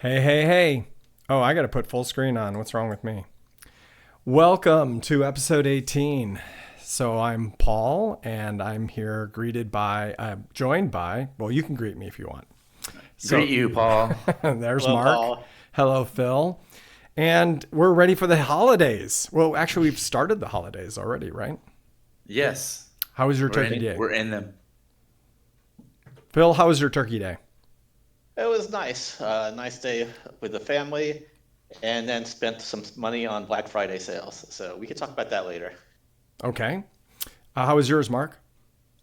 Hey, hey, hey. Oh, I got to put full screen on. What's wrong with me? Welcome to episode 18. So I'm Paul, and I'm here joined by, well, you can greet me if you want. Greet So you, Paul. there's Hello, Mark. Paul. Hello, Phil. And we're ready for the holidays. Well, actually, we've started the holidays already, right? Yes, How was your we're turkey in day? we're in them. Phil, how was your turkey day? It was nice. Nice day with the family, and then spent some money on Black Friday sales. So we could talk about that later. Okay. How was yours, Mark?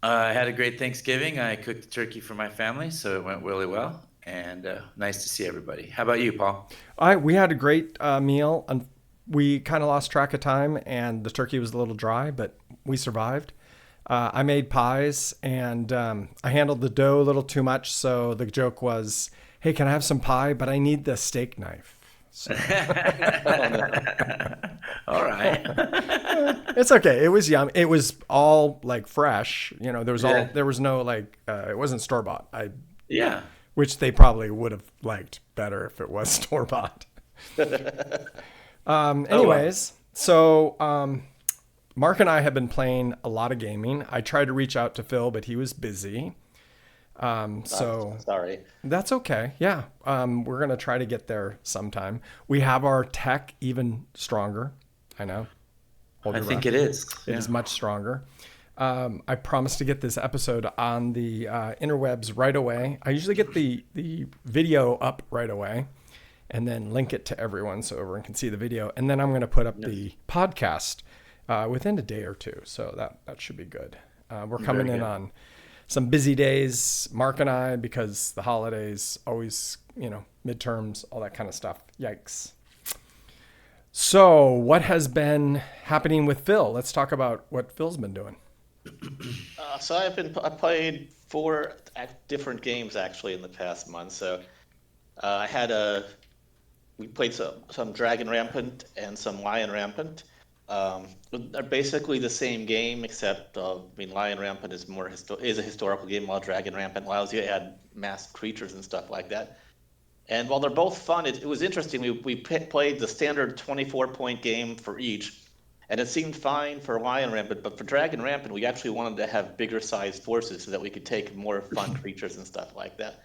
I had a great Thanksgiving. I cooked the turkey for my family, so it went really well. And nice to see everybody. How about you, Paul? We had a great meal, and we kind of lost track of time, and the turkey was a little dry, but we survived. I made pies, and I handled the dough a little too much, so the joke was, "Hey, can I have some pie? But I need the steak knife." So Oh no. All right. it's okay. It was yum. It was all like fresh. Yeah. There was no like it wasn't store bought. I Yeah. Which they probably would have liked better if it was store bought. Oh well. Anyways, so Mark and I have been playing a lot of gaming. I tried to reach out to Phil, but he was busy. So Sorry. that's okay. Yeah, we're gonna try to get there sometime. We have our tech even stronger. I know. Hold I your think breath. it is. It Yeah. is much stronger. I promise to get this episode on the interwebs right away. I usually get the video up right away and then link it to everyone so everyone can see the video. And then I'm going to put up Yes. the podcast within a day or two. So that should be good. We're coming Very in good. on some busy days, Mark and I, because the holidays, always, midterms, all that kind of stuff. Yikes. So, what has been happening with Phil? Let's talk about what Phil's been doing. So I played four different games actually in the past month. So I had a we played some Dragon Rampant and some Lion Rampant. They're basically the same game, except Lion Rampant is is a historical game, while Dragon Rampant allows you to add masked creatures and stuff like that. And while they're both fun, it was interesting. We played the standard 24-point game for each, and it seemed fine for Lion Rampant, but for Dragon Rampant, we actually wanted to have bigger sized forces so that we could take more fun creatures and stuff like that.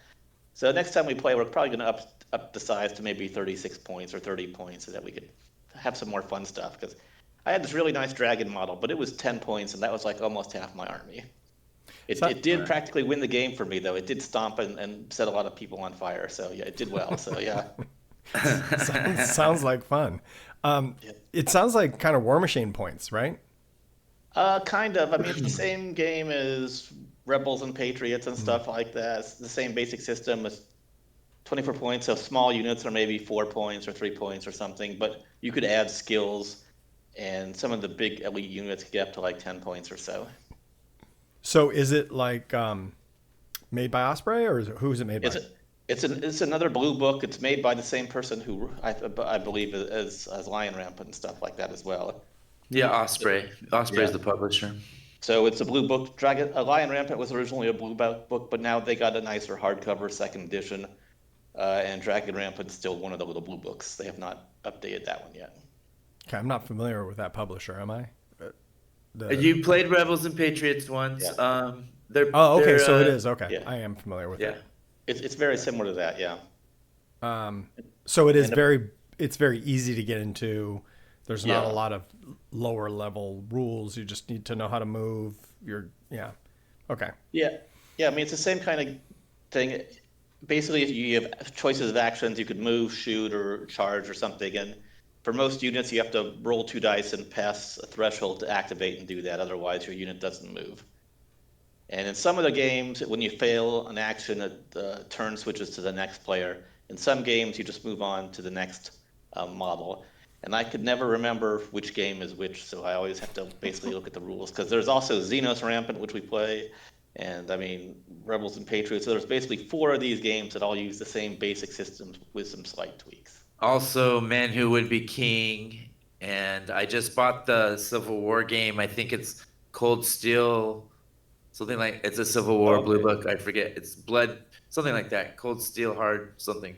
So next time we play, we're probably going to up the size to maybe 36 points or 30 points so that we could have some more fun stuff. Because I had this really nice dragon model, but it was 10 points, and that was like almost half my army. It, So, it All did right. practically win the game for me, though. It did stomp and set a lot of people on fire. So yeah, it did well. So yeah. sounds like fun. Um, Yeah. it sounds like kind of War Machine points, right? Kind of. I mean, it's the same game as Rebels and Patriots and Mm. stuff like that. It's the same basic system. It's 24 points. So small units are maybe 4 points or 3 points or something, but you could add skills, and some of the big elite units could get up to like 10 points or so. So, is it like made by Osprey, or who is it made It's by? a, it's another blue book. It's made by the same person who I believe as Lion Rampant and stuff like that as well. Yeah, Osprey. Osprey's Yeah. the publisher. So it's a blue book. Lion Rampant was originally a book, but now they got a nicer hardcover second edition. And Dragon Rampant's still one of the little blue books. They have not updated that one yet. Okay, I'm not familiar with that publisher, am I? Uh, The You played Rebels and Patriots once. Yeah, Oh, okay, They're so it is okay. yeah. I am familiar with it. yeah. It's very similar to that. Yeah, Um, so it is and very easy to get into. There's not a yeah, lot of lower level rules. You just need to know how to move. Yeah. Okay. yeah, yeah. I mean, it's the same kind of thing. Basically, if you have choices of actions, you could move, shoot, or charge or something. And for most units, you have to roll two dice and pass a threshold to activate and do that. Otherwise, your unit doesn't move. And in some of the games, when you fail an action, the turn switches to the next player. In some games, you just move on to the next model. And I could never remember which game is which, so I always have to basically look at the rules. Because there's also Xenos Rampant, which we play, and I mean, Rebels and Patriots. So there's basically four of these games that all use the same basic systems with some slight tweaks. Also, Man Who Would Be King. And I just bought the Civil War game. I think it's Cold Steel, something like it's a Civil Oh, War blue okay. book. I forget. It's Blood, something like that. Cold Steel Hard something.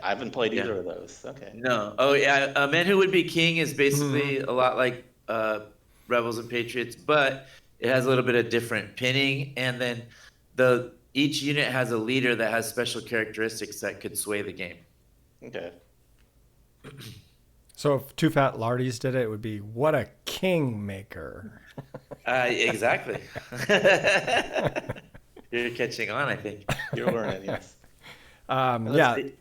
I haven't played Yeah. either of those. Okay. No. Oh yeah. Men Who Would Be King is basically Mm-hmm. a lot like Rebels and Patriots, but it has a little bit of different pinning, and then each unit has a leader that has special characteristics that could sway the game. Okay. So if Two Fat Lardies did it, it would be what a kingmaker. Exactly. You're catching on, I think. You're learning, yes. Let's Yeah. see.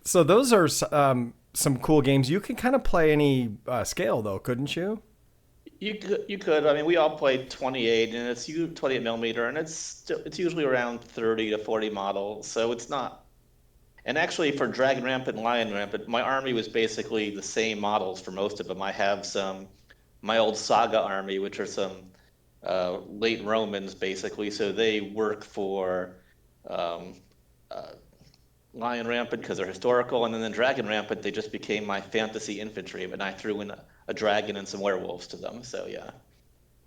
So those are some cool games. You can kind of play any scale though, couldn't you? You could. I mean, we all played 28, and it's 28 millimeter, and it's usually around 30 to 40 models, so it's not. And actually, for Dragon Rampant and Lion Rampant, my army was basically the same models for most of them. I have my old Saga army, which are some late Romans, basically, so they work for um, uh, Lion Rampant because they're historical, and then the Dragon Rampant, they just became my fantasy infantry, and I threw in a dragon and some werewolves to them, so yeah.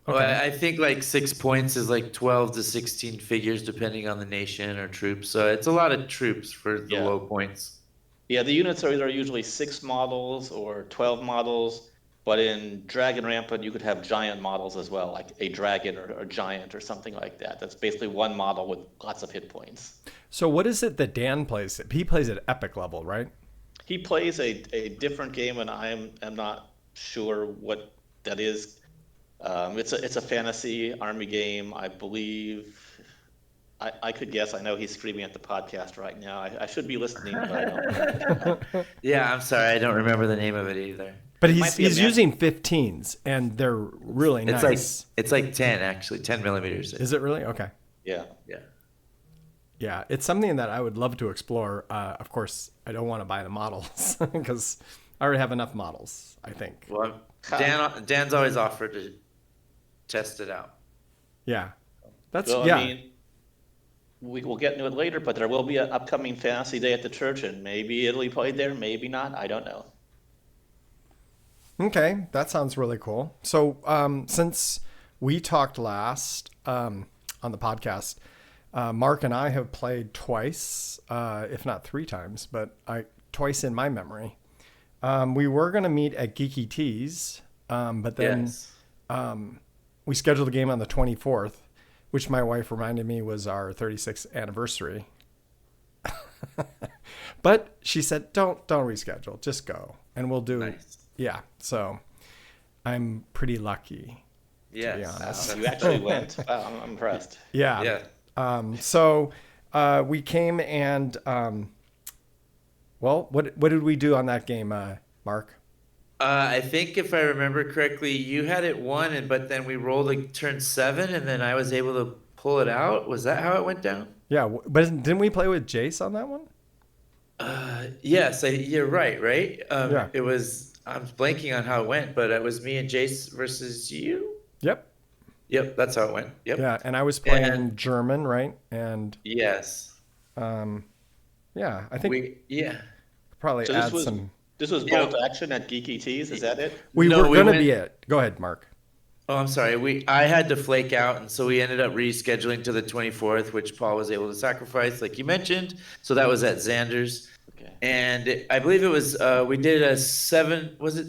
Well, Okay. I think like 6 points is like 12 to 16 figures, depending on the nation or troops. So it's a lot of troops for the Yeah. low points. Yeah, the units are either usually 6 models or 12 models, but in Dragon Rampant, you could have giant models as well, like a dragon or a giant or something like that. That's basically one model with lots of hit points. So what is it that Dan plays? He plays at epic level, right? He plays a different game, and am not sure what that is. It's a fantasy army game, I believe. I could guess. I know he's screaming at the podcast right now. I should be listening, but I don't. Yeah, I'm sorry, I don't remember the name of it either. But It might be a he's man- using 15s and they're really It's nice. it's like 10 actually, 10 millimeters. Is it really? Okay. Yeah. Yeah. Yeah, it's something that I would love to explore. Of course, I don't want to buy the models because I already have enough models, I think. Well, Dan's always offered to test it out. Yeah. That's Well, yeah. I mean, we will get into it later, but there will be an upcoming fantasy day at the church, and maybe it'll be played there, maybe not. I don't know. Okay, that sounds really cool. So, since we talked last on the podcast, Mark and I have played twice, if not 3 times, but twice in my memory. We were going to meet at Geeky Teas, but then Yes. we scheduled a game on the 24th, which my wife reminded me was our 36th anniversary. But she said, "Don't reschedule, just go, and we'll do." Nice. Yeah, so I'm pretty lucky. Yes. honest. You actually went. Wow, I'm impressed. Yeah. Yeah. So we came and well, what did we do on that game, Mark? I think if I remember correctly, you had it won, but then we rolled a turn 7, and then I was able to pull it out. Was that how it went down? Yeah, but didn't we play with Jace on that one? Yes, you're right, right? Yeah. It was, I'm blanking on how it went, but it was me and Jace versus you? Yep. Yep, that's how it went. Yep. Yeah, and I was playing And- German, right? And Yes. yeah, I think Yeah. probably So add some. this was Yeah. bolt action at Geeky Teas, is that it? We No, were we gonna went- be it. Go ahead, Mark. Oh, I'm sorry. I had to flake out, and so we ended up rescheduling to the 24th, which Paul was able to sacrifice, like you mentioned. So that was at Xander's, Okay. and I believe it was we did a 7. Was it?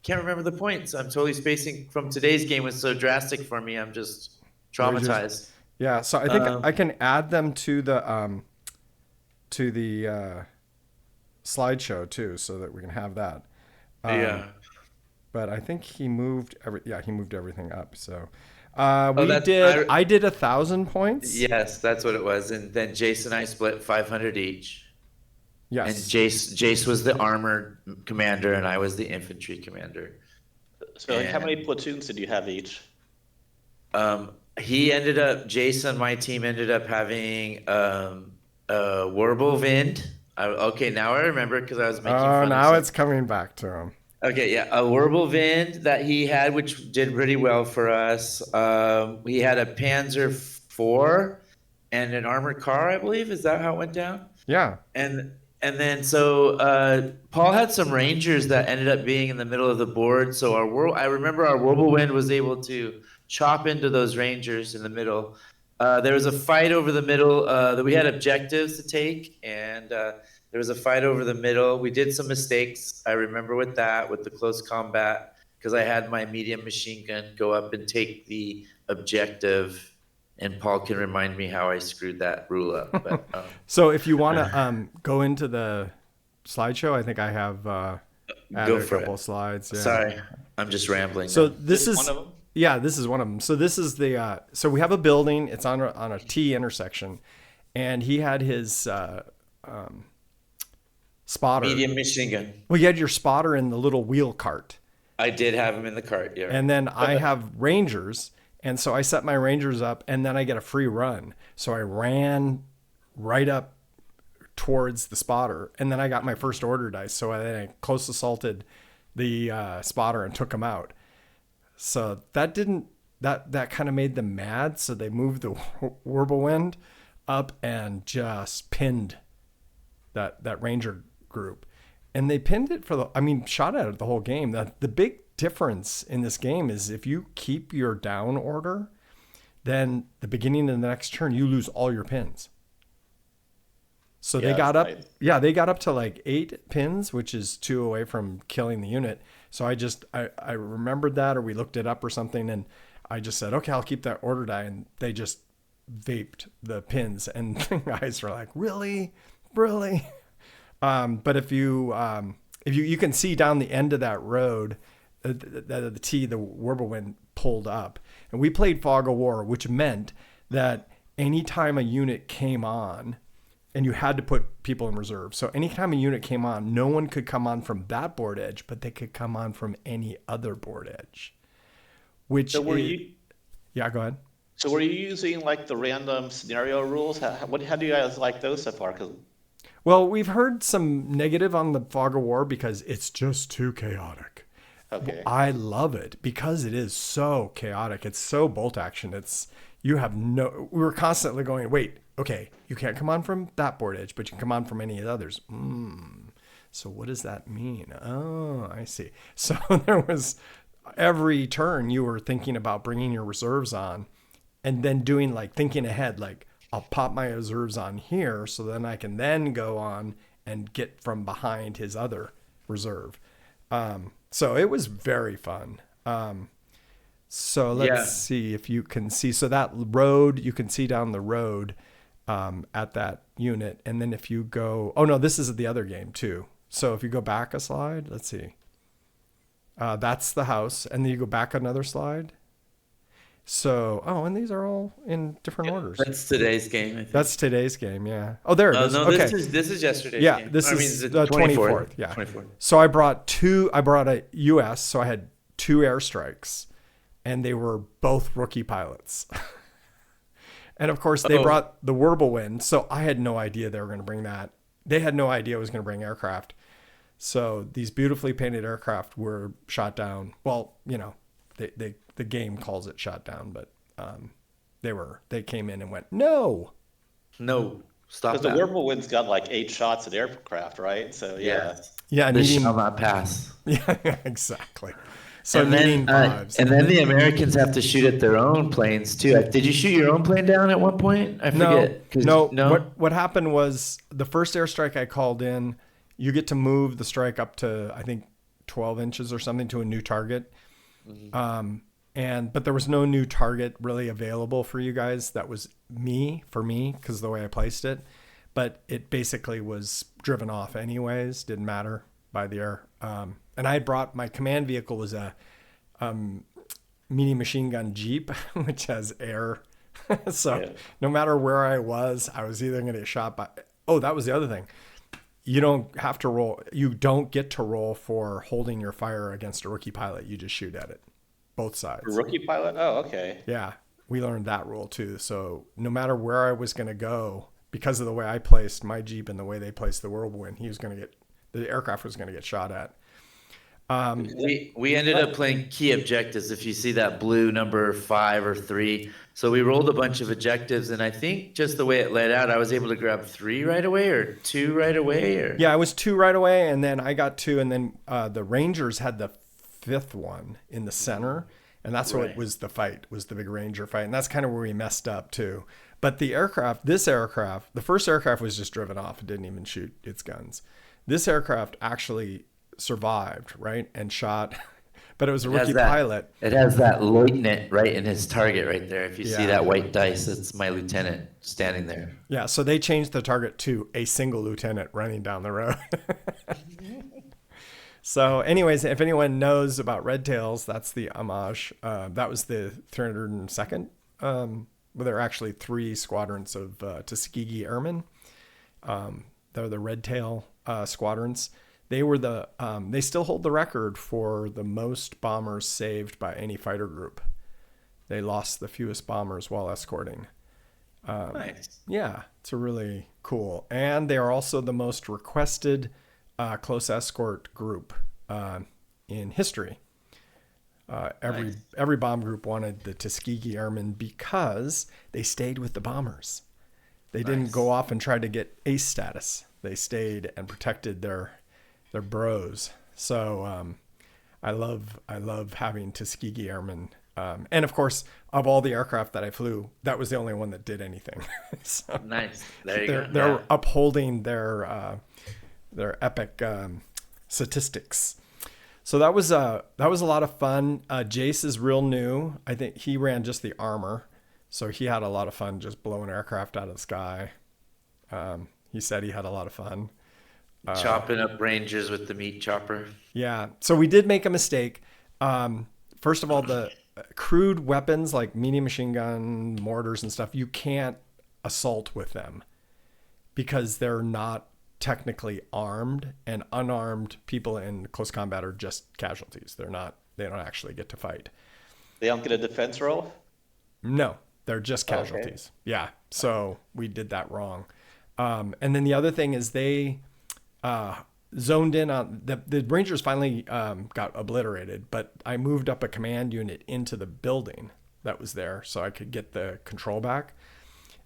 Can't remember the points. I'm totally spacing from today's game was so drastic for me. I'm just traumatized. Yeah, so I think Um, I can add them to the slideshow too, so that we can have that. Yeah. But I think he moved everything up. So that's- I did 1,000 points. Yes, that's what it was. And then Jason and I split 500 each. And Yes. Jace was the armored commander, and I was the infantry commander. So how And- many platoons did you have each? Jace on my team ended up having a Wirbelwind. Okay, now I remember because I was making Oh, fun now of it's coming back to him. Okay, yeah, a Wirbelwind that he had, which did pretty well for us. He had a Panzer IV and an armored car, I believe. Is that how it went down? Yeah. And then Paul had some Rangers that ended up being in the middle of the board. So I remember our Wirbelwind was able to chop into those Rangers in the middle. There was a fight over the middle that we had objectives to take, and There was a fight over the middle. We did some mistakes. I remember with that, with the close combat, because I had my medium machine gun go up and take the objective. And Paul can remind me how I screwed that rule up. But So if you want to go into the slideshow, I think I have added Go a for couple it. of slides. Yeah. Sorry, I'm just rambling. So now. this is one of them? yeah, this is one of them. So this is the so we have a building. It's on a T intersection, and he had his spotter. Medium machine gun. Well, you had your spotter in the little wheel cart. I did have him in the cart. Yeah. And then I have Rangers. And so I set my Rangers up and then I get a free run. So I ran right up towards the spotter. And then I got my first order dice. So I close assaulted the spotter and took him out. So that kind of made them mad. So they moved the Wirbelwind up and just pinned that Ranger group. And they pinned it shot at it the whole game. The big difference in this game is if you keep your down order, then the beginning of the next turn, you lose all your pins. So they got up, they got up to like 8 pins, which is 2 away from killing the unit. So I remembered that, or we looked it up or something. And I just said, okay, I'll keep that order die. And they just vaped the pins. And the guys were like, really? But if you can see down the end of that road, the Wirbelwind pulled up, and we played Fog of War, which meant that anytime a unit came on, and you had to put people in reserve. So anytime a unit came on, no one could come on from that board edge, but they could come on from any other board edge. So go ahead. So were you using like the random scenario rules? How do you guys like those so far? Well, we've heard some negative on the Fog of War because it's just too chaotic. Okay. I love it because it is so chaotic. It's so bolt action. We were constantly going, wait, okay, you can't come on from that board edge, but you can come on from any of the others. So what does that mean? Oh, I see. So there was every turn you were thinking about bringing your reserves on and then doing thinking ahead, I'll pop my reserves on here so then I can then go on and get from behind his other reserve. So it was very fun. So let's see if you can see. So that road, you can see down the road at that unit. And then if you go, oh no, this is the other game too. So if you go back a slide, let's see. That's the house. And then you go back another slide. So, and these are all in different orders. That's today's game, I think. That's today's game, yeah. Oh, there it is. No, okay. this is yesterday's yeah, game. this is the 24th. Yeah. 24th. So I brought a US, so I had 2 airstrikes, and they were both rookie pilots. And of course, they brought the Wirbelwind, so I had no idea they were going to bring that. They had no idea I was going to bring aircraft. So these beautifully painted aircraft were shot down. Well, the game calls it shot down, but they came in and went, no, stop that. Because the Wirbelwind's got like 8 shots at aircraft, right? So yeah. Yeah, this shall not pass. Yeah, exactly. So and then, and then the Americans have to shoot at their own planes too. Did you shoot your own plane down at one point? I forget. No. What happened was the first airstrike I called in, you get to move the strike up to I think 12 inches or something to a new target. But there was no new target really available for you guys. That was for me, because the way I placed it. But it basically was driven off anyways. Didn't matter by the air. And I had brought my command vehicle was a medium machine gun Jeep, which has air. So no matter where I was either going to get shot by. Oh, that was the other thing. You don't have to roll. You don't get to roll for holding your fire against a rookie pilot. You just shoot at it. Both sides. A rookie pilot? Oh, okay. Yeah, we learned that rule too. So no matter where I was going to go, because of the way I placed my Jeep and the way they placed the Wirbelwind, the aircraft was going to get shot at. We ended up playing key objectives. If you see that blue number 5 or 3, so we rolled a bunch of objectives, and I think just the way it laid out, I was able to grab 3 right away or 2 right away. Or yeah, I was 2 right away, and then I got 2, and then the Rangers had the 5th one in the center, and that's what was the fight, was the big Ranger fight, and that's kind of where we messed up too. But this aircraft, the first aircraft was just driven off. It didn't even shoot its guns. This aircraft actually survived, right? And shot, but it was a rookie pilot. It has that lieutenant right in his target right there. If you see Yeah. that white dice, it's my lieutenant standing there. Yeah, so they changed the target to a single lieutenant running down the road. So anyways, if anyone knows about Red Tails, that's the homage. That was the 302nd. Well, there are actually 3 squadrons of Tuskegee Airmen. They're the Red Tail squadrons. They were they still hold the record for the most bombers saved by any fighter group. They lost the fewest bombers while escorting. Nice. Yeah, it's a really cool. And they are also the most requested close escort group in history. Every bomb group wanted the Tuskegee Airmen because they stayed with the bombers. They didn't go off and try to get ace status. They stayed and protected their bros. So I love having Tuskegee Airmen. And of course, of all the aircraft that I flew, that was the only one that did anything. So Nice. There you go. they're Yeah. upholding their epic statistics. So that was a lot of fun. Jace is real new. I think he ran just the armor, so he had a lot of fun just blowing aircraft out of the sky. He said he had a lot of fun. Chopping up Rangers with the meat chopper. Yeah. So we did make a mistake. First of all, the crude weapons like medium machine gun, mortars and stuff, you can't assault with them because they're not technically armed, and unarmed people in close combat are just casualties. They don't actually get to fight. They don't get a defense roll? No, they're just Okay. casualties. Yeah. So we did that wrong. And then the other thing is they zoned in on the Rangers finally got obliterated, but I moved up a command unit into the building that was there so I could get the control back.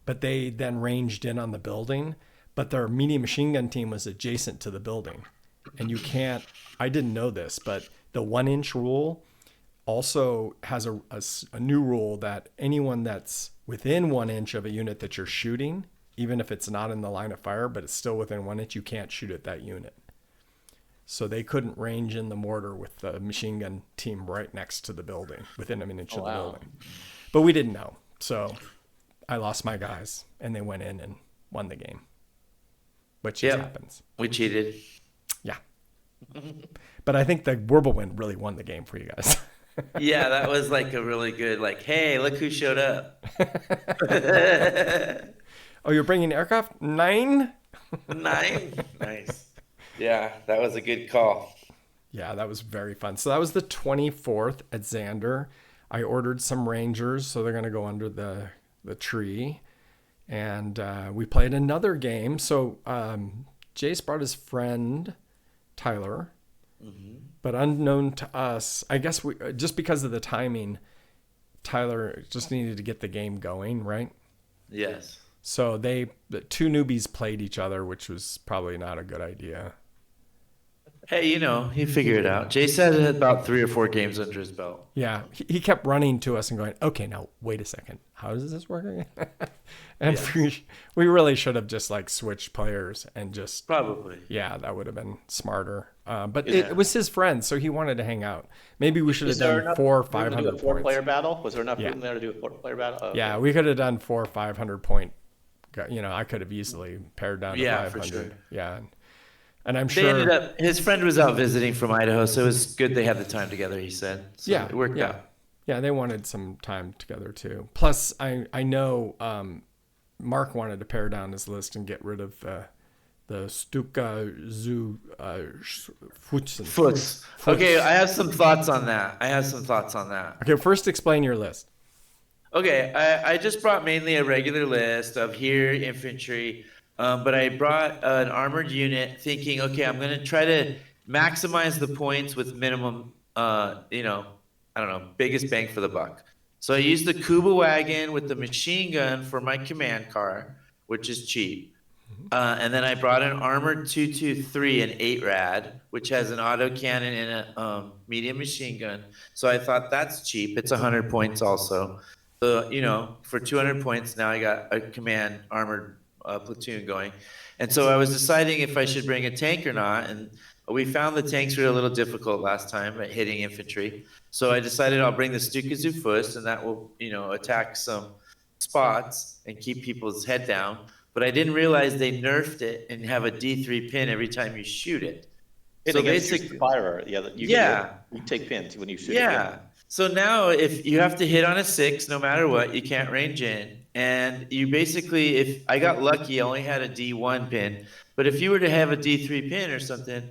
But they then ranged in on the building, but their medium machine gun team was adjacent to the building. And you can't, I didn't know this, but the 1-inch rule also has a new rule that anyone that's within 1 inch of a unit that you're shooting, even if it's not in the line of fire, but it's still within 1 inch, you can't shoot at that unit. So they couldn't range in the mortar with the machine gun team right next to the building, within an inch of the wow. building. But we didn't know. So I lost my guys and they went in and won the game, which just Yep. happens. We cheated. Yeah. But I think the Whirlwind really won the game for you guys. Yeah, that was like a really good, like, hey, look who showed up. Oh, you're bringing aircraft? 9? 9. Nice. Yeah, that was a good call. Yeah, that was very fun. So that was the 24th at Xander. I ordered some Rangers, so they're going to go under the tree. And we played another game. So Jace brought his friend, Tyler. But unknown to us, I guess just because of the timing, Tyler just needed to get the game going, right? Yes. So the 2 newbies played each other, which was probably not a good idea. Hey, he figured it out. Jay said it had about 3 or 4 games under his belt. Yeah, he kept running to us and going, okay, now wait a second. How does this work again? And we really should have just like switched players and just, Probably. yeah, that would have been smarter. But Yeah. it was his friend, so he wanted to hang out. Maybe we should have Was there done enough 4 or room to do 500 a points. 4-player battle? Was there enough Yeah. room there to do a 4-player battle? Oh, Yeah, okay. we could have done 400 or 500 point. I could have easily pared down to Yeah, for 500. sure. Yeah. And I'm They sure. ended up, his friend was out visiting from Idaho, so it was good they had the time together, he said. So Yeah, it worked yeah. out. Yeah, they wanted some time together too. Plus, I know Mark wanted to pare down his list and get rid of the Stuka zu Futsen. Foots. Okay, I have some thoughts on that. Okay, first explain your list. Okay, I just brought mainly a regular list of here infantry, but I brought an armored unit thinking, okay, I'm going to try to maximize the points with minimum, biggest bang for the buck. So I used the Kuba wagon with the machine gun for my command car, which is cheap. And then I brought an armored 223, an 8 rad, which has an autocannon and a medium machine gun. So I thought that's cheap. It's 100 points also. So, you know, for 200 points, now I got a command armored platoon going. And so I was deciding if I should bring a tank or not. And we found the tanks were a little difficult last time at hitting infantry. So I decided I'll bring the Stuka zu Fuss, and that will, you know, attack some spots and keep people's head down. But I didn't realize they nerfed it and have a D3 pin every time you shoot it. Hit So against your basically, firer, yeah, you take pins when you shoot. yeah. So now if you have to hit on a 6, no matter what, you can't range in. And you basically, if I got lucky, I only had a D1 pin. But if you were to have a D3 pin or something,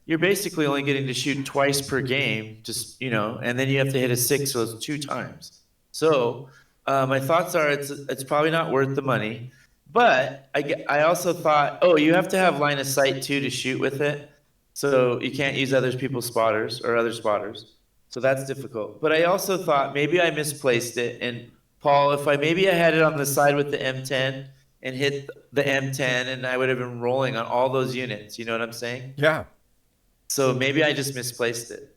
you're basically only getting to shoot twice per game, just, you know, and then you have to hit a 6, so it's 2 times. So my thoughts are it's probably not worth the money. But I also thought, oh, you have to have line of sight too to shoot with it. So you can't use other people's spotters or other spotters. So that's difficult. But I also thought maybe I misplaced it. And Paul, if maybe I had it on the side with the M10 and hit the M10, and I would have been rolling on all those units. You know what I'm saying? Yeah. So maybe I just misplaced it.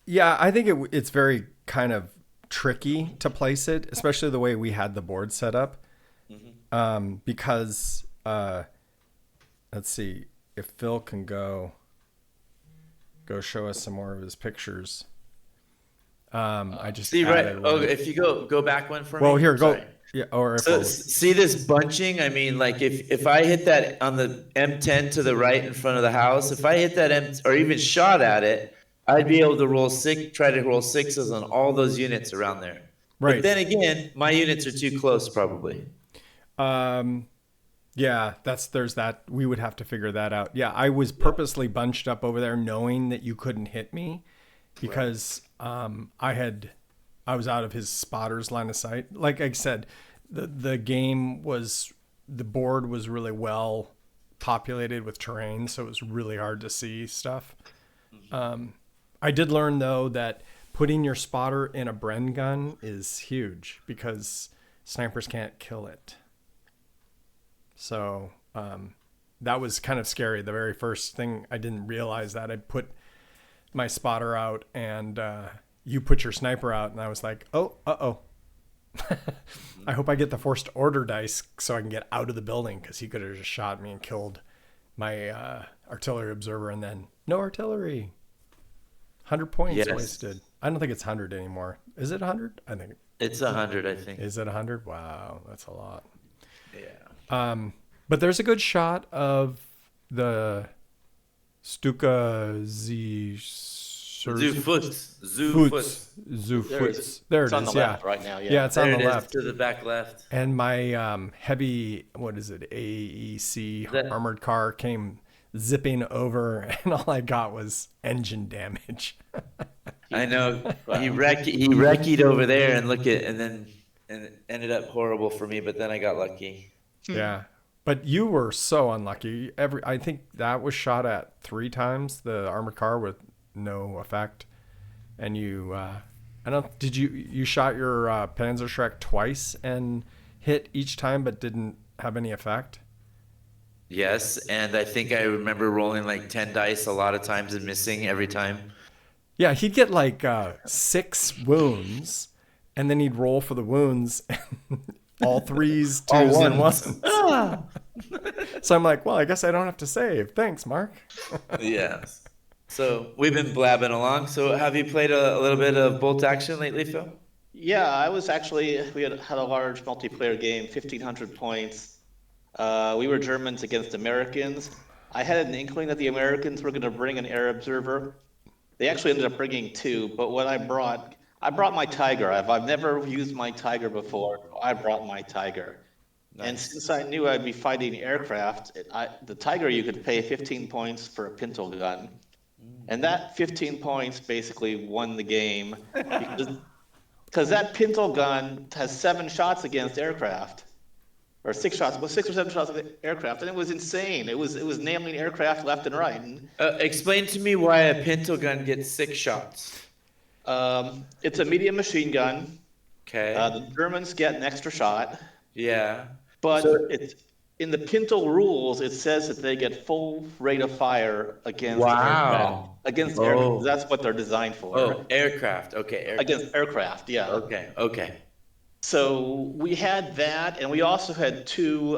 Yeah, I think it's very kind of tricky to place it, especially the way we had the board set up. Because let's see if Phil can go show us some more of his pictures. I just See, right? added Oh, one. if you go back one for me. Well, here, go. Sorry. Yeah, or if So see this bunching? I mean, like if I hit that on the M10 to the right in front of the house, if I hit that or even shot at it, I'd be able to try to roll 6s on all those units around there. Right. But then again, my units are too close, probably. Yeah, there's that. We would have to figure that out. Yeah, I was purposely bunched up over there knowing that you couldn't hit me because I was out of his spotter's line of sight. Like I said, the board was really well populated with terrain, so it was really hard to see stuff. I did learn though that putting your spotter in a Bren gun is huge because snipers can't kill it. So that was kind of scary. The very first thing, I didn't realize that. I put my spotter out and you put your sniper out, and I was like, oh, uh-oh. I hope I get the forced order dice so I can get out of the building, because he could have just shot me and killed my artillery observer, and then no artillery. 100 points Yes. wasted. I don't think it's 100 anymore. Is it 100? I think. It's 100, I think. Is it 100? Wow, that's a lot. Yeah. But there's a good shot of the Stuka Zu Zufutz. Fuss. There It's it on is. the Yeah. left right now. Yeah. Yeah, it's on There the it is, left. to the back left. And my heavy, what is it, AEC That- armored car came zipping over, and all I got was engine damage. I know he wrecked over there and it ended up horrible for me, but then I got lucky. Yeah. But you were so unlucky. I think that was shot at 3 times, the armored car, with no effect. And you shot your Panzerschreck twice and hit each time but didn't have any effect? Yes, and I think I remember rolling like 10 dice a lot of times and missing every time. Yeah, he'd get like 6 wounds, and then he'd roll for the wounds, all 3s, 2s, All and ones. 1s. So I'm like, well, I guess I don't have to save. Thanks, Mark. Yes. So we've been blabbing along. So have you played a little bit of Bolt Action lately, Phil? Yeah, we had a large multiplayer game, 1,500 points. We were Germans against Americans. I had an inkling that the Americans were going to bring an air observer. They actually ended up bringing 2, but what I brought my Tiger. I've never used my Tiger before. I brought my Tiger. Nice. And since I knew I'd be fighting aircraft, the Tiger, you could pay 15 points for a pintle gun. And that 15 points basically won the game because that pintle gun has 7 shots against aircraft. Or 6 shots, well, 6 or 7 shots against aircraft, and it was insane. It was nailing aircraft left and right. And, Explain to me why a pintle gun gets 6 shots. it's a medium machine gun. Okay. The Germans get an extra shot, Yeah. but So- in the Pinto rules, it says that they get full rate of fire against aircraft. Wow. Against aircraft. Oh. That's what they're designed for. Oh, aircraft. Okay, aircraft. Against aircraft, yeah. Okay, okay. So we had that, and we also had two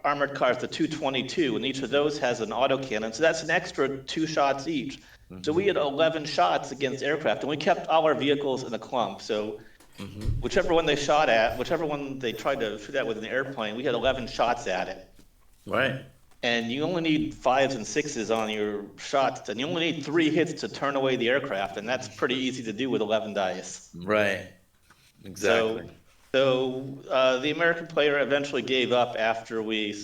armored cars, the 222, and each of those has an autocannon. So that's an extra 2 shots each. So we had 11 shots against aircraft, and we kept all our vehicles in a clump. So whichever one they shot at, whichever one they tried to shoot at with an airplane, we had 11 shots at it. Right. And you only need 5s and 6s on your shots, and you only need 3 hits to turn away the aircraft, and that's pretty easy to do with 11 dice. Right. Exactly. So the American player eventually gave up after we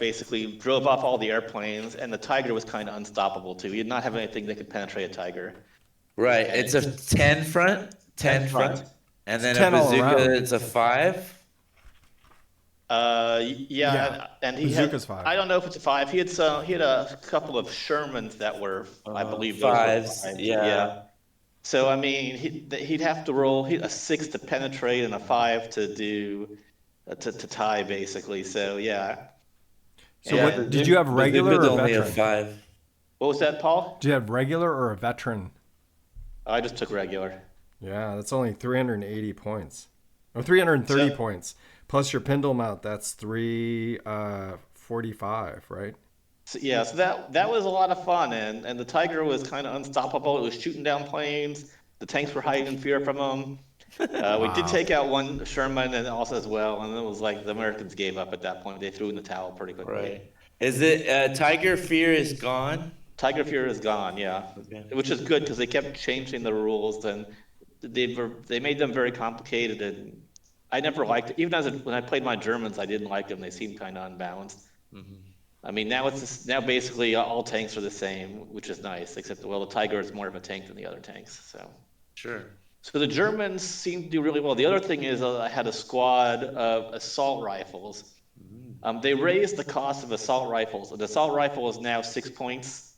basically drove off all the airplanes, and the Tiger was kind of unstoppable too. He did not have anything that could penetrate a Tiger. Right. It's a 10 front, 10 front, front. and then It's a 10 all bazooka, around. it's a 5. Yeah, and he had, Bazooka's 5. I don't know if it's a 5. He had a couple of Shermans that were, I believe, those were 5s. 5s. Yeah. So I mean, he'd have to roll a 6 to penetrate and a 5 to do to tie basically. So yeah. So Yeah, what did you have, regular Bazooka's or only a veteran? 5. What was that, Paul? Do you have regular or a veteran? I just took regular. Yeah, that's only 380 points. Or 330 So- points. Plus your Pindle mount, that's 345, right? So, yeah, so that was a lot of fun, and the Tiger was kind of unstoppable. It was shooting down planes. The tanks were hiding in fear from him. We did take out one Sherman and also as well, and it was like the Americans gave up at that point. They threw in the towel pretty quickly. Right. Is it Tiger Fear is gone? Tiger Fear is gone, yeah, Okay. which is good because they kept changing the rules and they made them very complicated, and I never liked it. Even when I played my Germans, I didn't like them. They seemed kind of unbalanced. I mean, now now basically all tanks are the same, which is nice, except well, the Tiger is more of a tank than the other tanks. Sure. So the Germans seem to do really well. The other thing is I had a squad of assault rifles. They raised the cost of assault rifles. An assault rifle is now 6 points,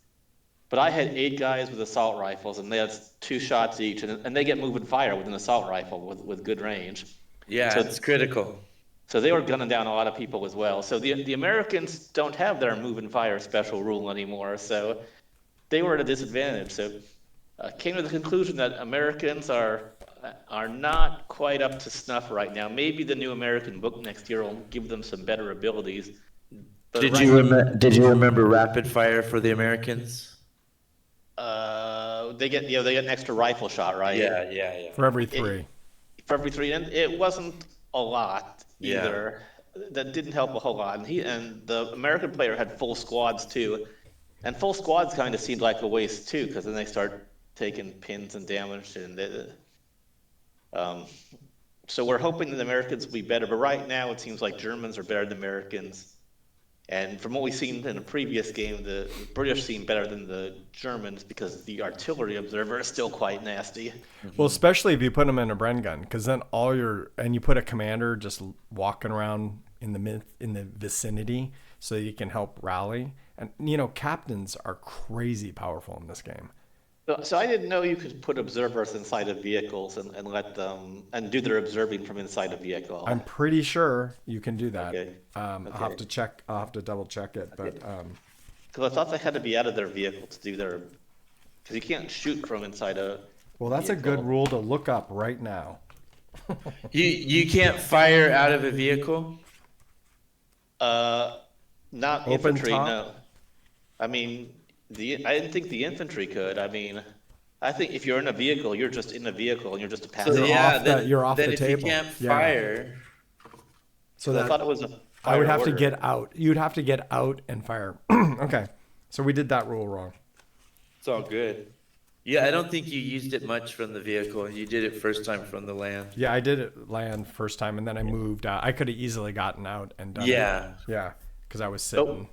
but I had 8 guys with assault rifles, and that's 2 shots each, and they get moving fire with an assault rifle with good range. Yeah, So- it's critical. So they were gunning down a lot of people as well. So the Americans don't have their move and fire special rule anymore. So they were at a disadvantage. So came to the conclusion that Americans are not quite up to snuff right now. Maybe the new American book next year will give them some better abilities. But Did right- you remember rapid fire for the Americans? they get an extra rifle shot, right? Yeah. For every 3. For every 3, and it wasn't a lot Yeah. either. That didn't help a whole lot. And the American player had full squads too, and full squads kind of seemed like a waste too, because then they start taking pins and damage, and so we're hoping that the Americans will be better. But right now, it seems like Germans are better than Americans. And from what we've seen in a previous game, the British seem better than the Germans because the artillery observer is still quite nasty. Well, especially if you put them in a Bren gun, because then you put a commander just walking around in the vicinity, so you can help rally. And captains are crazy powerful in this game. So I didn't know you could put observers inside of vehicles and let them and do their observing from inside a vehicle. I'm pretty sure you can do that. Okay. I'll have to check. I'll have to double check it, but Because I thought they had to be out of their vehicle to do their. Because you can't shoot from inside a. well, that's a good vehicle. rule to look up right now. You can't fire out of a vehicle? Not Open infantry, top? no. I mean, I didn't think the infantry could. I mean, I think if you're in a vehicle, you're just in a vehicle and you're just a So passenger. you're off then the if table. you can't Yeah. fire, So I that thought it was a. I would fire have to order. get out. You'd have to get out and fire. Okay, so we did that rule wrong. it's all good. Yeah, I don't think you used it much from the vehicle. You did it first time from the land. Yeah, I did it land first time, and then I moved. I could have easily gotten out and done Yeah. it. Yeah, because I was sitting.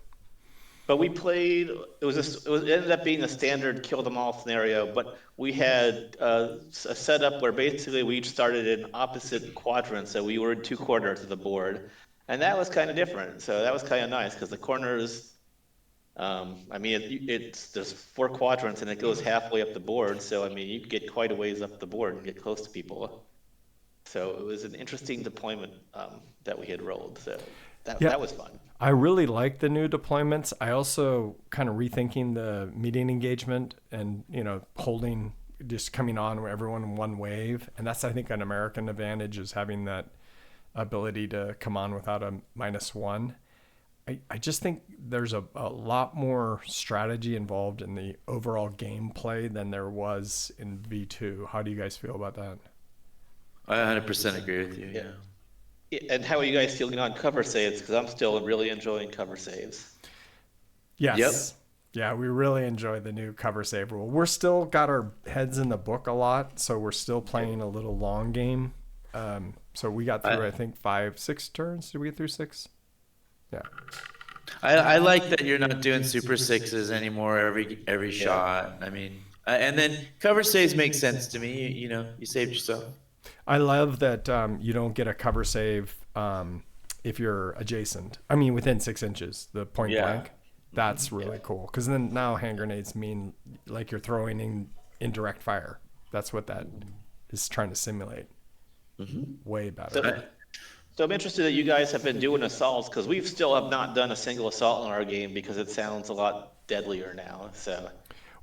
But we played. It ended up being a standard kill them all scenario. But we had a setup where basically we each started in opposite quadrants, so we were in 2 corners of the board, and that was kind of different. So that was kind of nice because the corners. I mean, there's 4 quadrants and it goes halfway up the board. So I mean, you could get quite a ways up the board and get close to people. So it was an interesting deployment that we had rolled. So. That was fun. I really like the new deployments. I also kind of rethinking the meeting engagement and, holding, just coming on with everyone in one wave. And that's, I think, an American advantage, is having that ability to come on without a -1. I just think there's a lot more strategy involved in the overall gameplay than there was in V2. How do you guys feel about that? I 100% agree with you. Yeah. And how are you guys feeling on cover saves? Because I'm still really enjoying cover saves. Yes. Yep. Yeah, we really enjoy the new cover save rule. We're still got our heads in the book a lot, so we're still playing a little long game. So we got through, I think, 5, 6 turns. Did we get through 6? Yeah. I like that you're not doing super sixes anymore every shot. I mean, and then cover saves make sense to me. You saved yourself. I love that you don't get a cover save if you're adjacent. I mean, within 6 inches, the point blank. That's really cool. Because then now hand grenades mean like you're throwing in indirect fire. That's what that is trying to simulate. Way better. So I'm interested that you guys have been doing assaults, because we've still have not done a single assault in our game because it sounds a lot deadlier now. So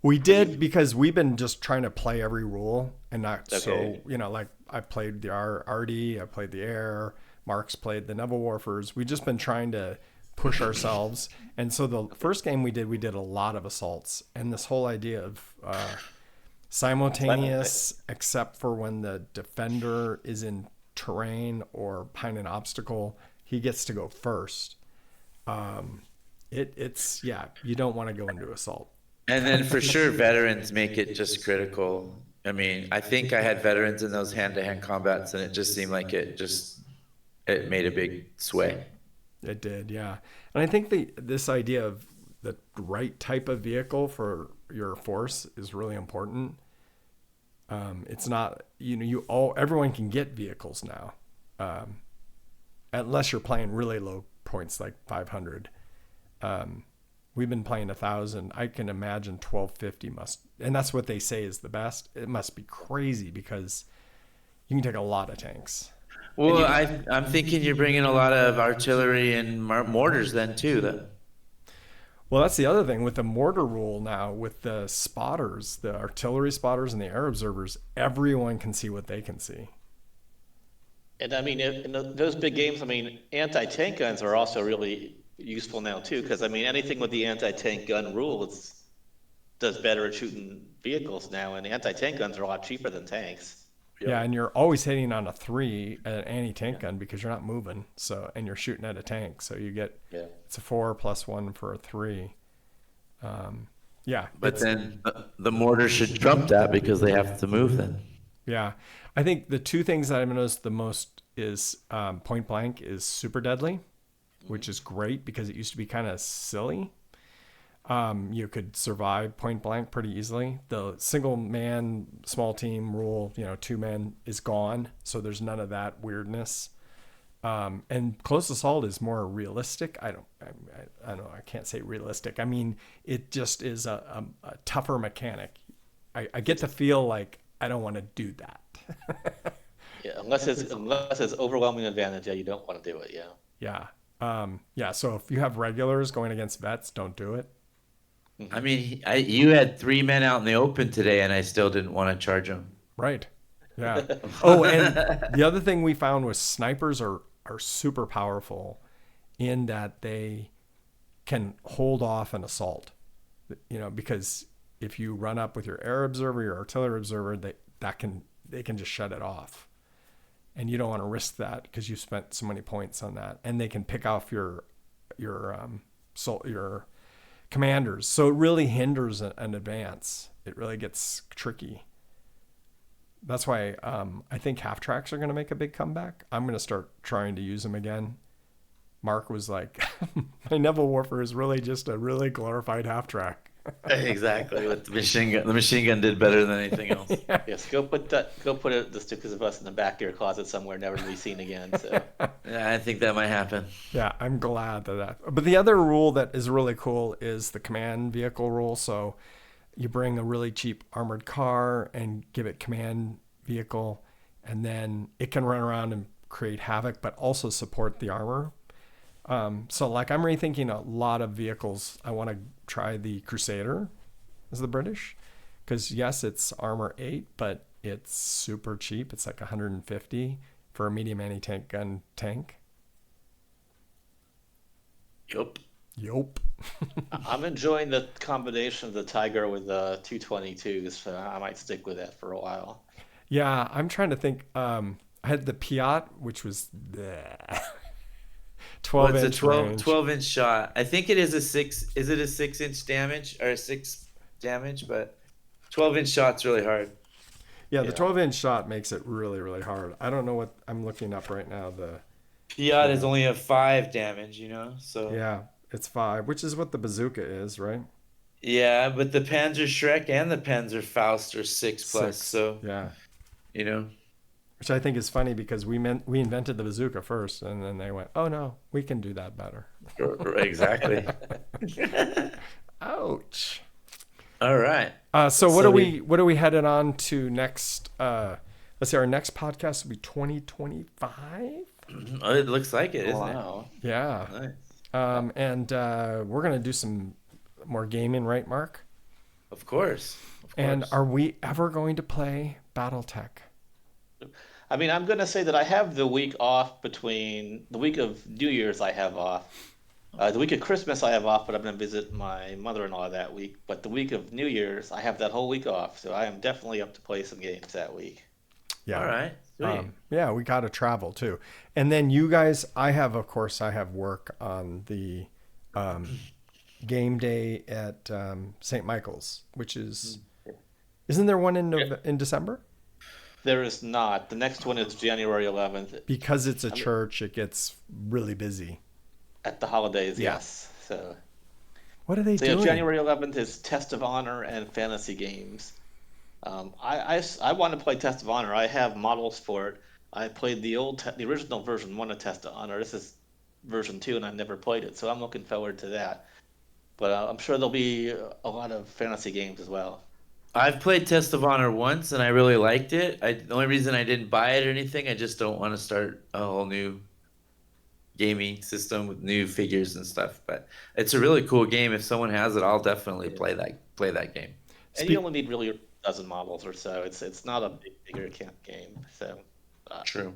we did, because we've been just trying to play every rule and not Okay. so, like I played the RD, I played the air, Mark's played the Neville Warfers. We've just been trying to push ourselves. And so the first game we did a lot of assaults, and this whole idea of simultaneous, except for when the defender is in terrain or behind an obstacle, he gets to go first. It's you don't want to go into assault. And then for sure, veterans make it just critical. I mean, I think I had veterans in those hand-to-hand combats, and it just seemed like it made a big sway. It did, yeah. And I think this idea of the right type of vehicle for your force is really important. It's not, everyone can get vehicles now, unless you're playing really low points like 500. We've been playing 1,000. I can imagine 1250 and that's what they say is the best. It must be crazy because you can take a lot of tanks. Well, I'm thinking you're bringing a lot of artillery and mortars then too. Well, that's the other thing with the mortar rule now, with the spotters, the artillery spotters and the air observers, everyone can see what they can see. And I mean, in those big games, I mean, anti-tank guns are also really useful now too, because I mean, anything with the anti-tank gun rule does better at shooting vehicles now, and anti-tank guns are a lot cheaper than tanks. Yeah, and you're always hitting on a 3 at an anti-tank gun because you're not moving. So, and you're shooting at a tank, so you get it's a 4 + 1 for a 3. But then the mortar should trump that because they have to move then. Yeah, I think the two things that I've noticed the most is point blank is super deadly, which is great because it used to be kind of silly. You could survive point blank pretty easily. The single man, small team rule, 2 men is gone. So there's none of that weirdness. And close assault is more realistic. I don't know. I can't say realistic. I mean, it just is a tougher mechanic. I get to feel like I don't want to do that. Unless it's overwhelming advantage, you don't want to do it. Yeah. So if you have regulars going against vets, don't do it. I mean, you had 3 men out in the open today, and I still didn't want to charge them. Right. Yeah. Oh, and the other thing we found was snipers are super powerful in that they can hold off an assault. Because if you run up with your air observer, your artillery observer, they can just shut it off. And you don't want to risk that because you spent so many points on that. And they can pick off your commanders. So it really hinders an advance. It really gets tricky. That's why I think half tracks are going to make a big comeback. I'm going to start trying to use them again. Mark was like, my Neville Warfare is really just a really glorified half track. Exactly. With the machine gun. The machine gun did better than anything else. Yes, go put the Stukas of Us in the back of your closet somewhere, never to be seen again. So. Yeah, I think that might happen. Yeah, I'm glad that. But the other rule that is really cool is the command vehicle rule. So you bring a really cheap armored car and give it command vehicle, and then it can run around and create havoc, but also support the armor. So like I'm rethinking a lot of vehicles. I want to try the Crusader as the British, because yes, it's Armor 8, but it's super cheap. It's like 150 for a medium anti-tank gun tank. Yup. Yup. I'm enjoying the combination of the Tiger with the 222s, so I might stick with that for a while. Yeah, I'm trying to think. I had the Piat, which was bleh, 12 What's a inch 12, range. 12-inch shot? I think it is a 6. Is it a 6-inch damage or a 6 damage? But 12-inch shot's really hard. Yeah, the Yeah. 12-inch shot makes it really, really hard. I don't know what I'm looking up right now. Piat is only a 5 damage, you know? So Yeah, it's 5, which is what the bazooka is, right? yeah, but the Panzer Shrek and the Panzer Faust are 6 plus. 6. So, Yeah, you know. which I think is funny because we invented the bazooka first, and then they went, "Oh no, we can do that better." Exactly. Ouch. All right. So what So are we headed on to next? Let's see, our next podcast will be 2025. Oh, it looks like it, isn't Wow. Yeah. it? Nice. And we're gonna do some more gaming, right, Mark? Of course. Of And course. are we ever going to play BattleTech? I mean, I'm gonna say that I have the week off between the week of New Year's. I have off. The week of Christmas I have off, but I'm gonna visit my mother-in-law that week. But the week of New Year's I have that whole week off, so I am definitely up to play some games that week. Yeah. All right. Sweet. Yeah, we got to travel too. And then you guys, I have work on the game day at St. Michael's, which is, isn't there one in December? There is not. The next one is January 11th Because it's a church, it gets really busy. at the holidays. Yeah. Yes. So, What are they yeah, doing? January 11th is Test of Honor and fantasy games. I want to play Test of Honor. I have models for it. I played the original version 1 of Test of Honor. This is version 2, and I've never played it, so I'm looking forward to that. But I'm sure there'll be a lot of fantasy games as well. I've played Test of Honor once and I really liked it. The only reason I didn't buy it or anything, I just don't want to start a whole new gaming system with new figures and stuff. But it's a really cool game. If someone has it, I'll definitely play that game. And you only need really a dozen models or so. It's not a bigger game. So True.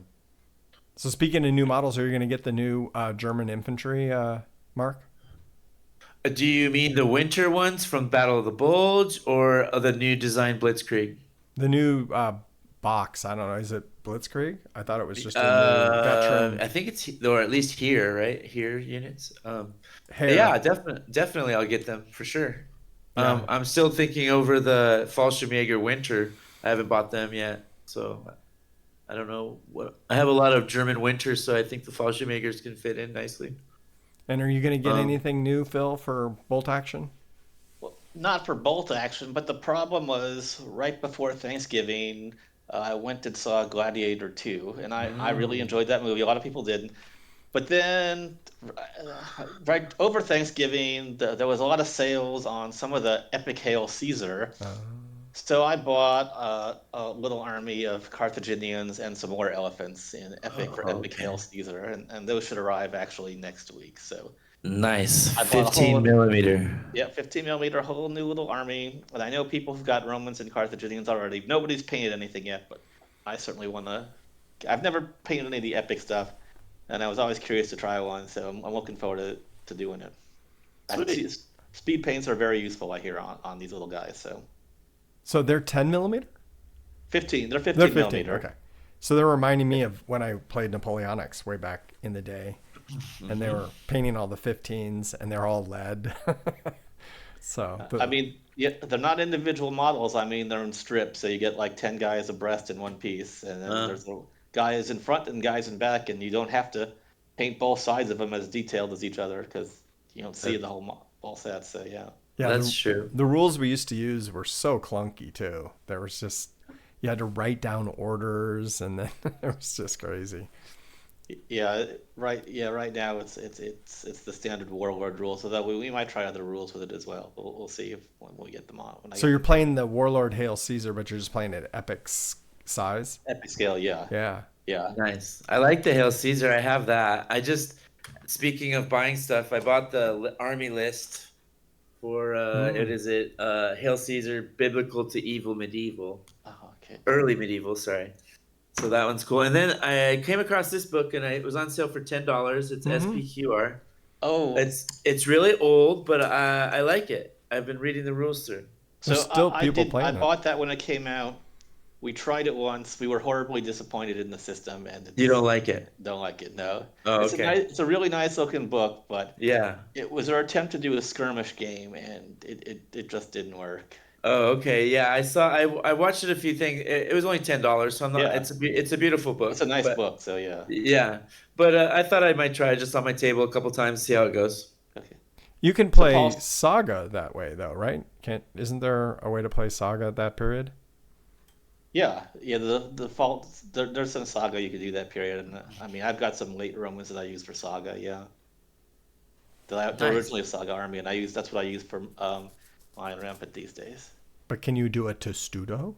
So speaking of new models, are you going to get the new German infantry, Mark? Do you mean the winter ones from Battle of the Bulge or the new design Blitzkrieg? The new box. I don't know. Is it Blitzkrieg? I thought it was just a new veteran. I think or at least here, right? Here units. Hair. Yeah, definitely I'll get them for sure. Yeah. I'm still thinking over the Fallschirmjäger Winter. I haven't bought them yet, so I don't know what. I have a lot of German winters, so I think the Fallschirmjägers can fit in nicely. And are you going to get anything new, Phil, for bolt action? well, not for bolt action, but the problem was right before Thanksgiving, I went and saw Gladiator 2, and I really enjoyed that movie. A lot of people didn't. But then, right over Thanksgiving, there was a lot of sales on some of the Epic Hail Caesar. So I bought a little army of Carthaginians and some more elephants in Epic Hail Caesar, and those should arrive actually next week. So Nice, I bought a 15 whole- millimeter. yeah, 15 millimeter, whole new little army. And I know people who've got Romans and Carthaginians already. Nobody's painted anything yet, but I certainly want to. I've never painted any of the epic stuff, and I was always curious to try one, so I'm looking forward to doing it. Sweet. Speed paints are very useful, I hear, on these little guys. So So they're 10 millimeter? 15, they're 15 They're 15. millimeter. Okay. So they're reminding me of when I played Napoleonics way back in the day. And they were painting all the 15s and they're all lead. So, I mean, yeah, they're not individual models. I mean, they're in strips, so you get like 10 guys abreast in one piece, and then there's guys in front and guys in back, and you don't have to paint both sides of them as detailed as each other because you don't see the whole set. So yeah. yeah, That's true. The rules we used to use were so clunky too. There was just, you had to write down orders and then it was just crazy. Yeah, right. Yeah, right now it's the standard Warlord rule, so that we might try other rules with it as well. We'll see if when we get them on. So you're playing the Warlord Hail Caesar, but you're just playing it epic size? epic scale, yeah, Yeah. yeah. Nice. I like the Hail Caesar. I have that. I just Speaking of buying stuff, I bought the army list for what is it? Hail Caesar, Biblical to Evil Medieval, Oh, okay. Early Medieval. Sorry. So that one's cool. And then I came across this book, and it was on sale for $10. It's SPQR. Oh, It's really old, but I like it. I've been reading the rules through. There's still people I playing it. bought that when it came out. We tried it once. We were horribly disappointed in the system, and You don't like it? don't like it. No. Oh, It's okay. it's a really nice looking book, but Yeah. it was our attempt to do a skirmish game, and it just didn't work. Oh, okay. Yeah, I watched it a few things. It was only $10, so I'm not. Yeah. It's a beautiful book. It's a nice but- book, so yeah. Yeah, but I thought I might try it just on my table a couple times, see how it goes. Okay. You can play Paul- Saga that way, though, right? Isn't there a way to play Saga at that period? Yeah, the default there's some Saga you could do that period, and I mean I've got some late Romans that I use for Saga. Yeah. They're Nice. originally a Saga army, and that's what I use for Lion Rampant these days. But can you do a Testudo?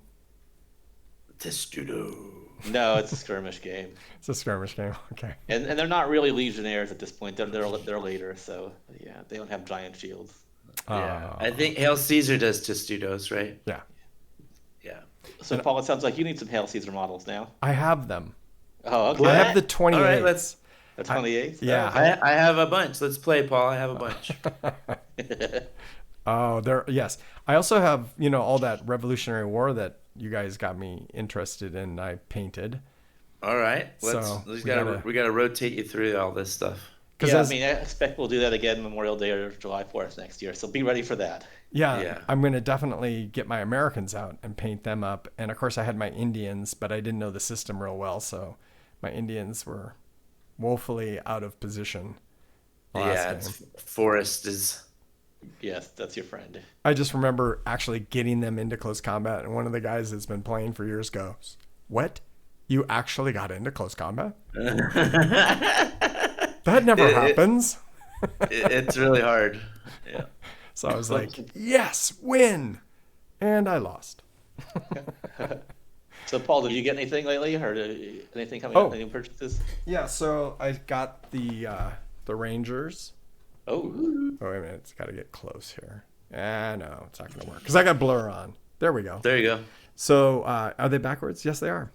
Testudo. No, it's a skirmish game, It's a skirmish game. Okay. and they're not really legionnaires at this point. They're later, so yeah, they don't have giant shields. Yeah, I think Hail Caesar does Testudos, right? Yeah. Yeah. So Paul, it sounds like you need some Hail Caesar models now. I have them. Oh, okay. I have the All 28. right, let's. The 28th. Yeah. I have a bunch. Let's play, Paul. I have a bunch. Oh, yes. I also have, all that Revolutionary War that you guys got me interested in. I painted. All right, So, we we gotta- gotta rotate you through all this stuff. Yeah, I mean, I expect we'll do that again Memorial Day or July 4th next year. So be ready for that. Yeah. I'm going to definitely get my Americans out and paint them up. And of course, I had my Indians, but I didn't know the system real well. So my Indians were woefully out of position. Yeah, Forest is. Yes, that's your friend. I just remember actually getting them into close combat. And one of the guys that's been playing for years goes, "What? You actually got into close combat? That never happens." It's really hard. Yeah. So I was like, yes, win. And I lost. So Paul, did you get anything lately? Or anything coming up? Any purchases? Yeah, so I got the Rangers. Oh, Oh, wait a minute. It's got to get close here. No, it's not going to work. Because I got blur on. There we go. There you go. So are they backwards? Yes, they are.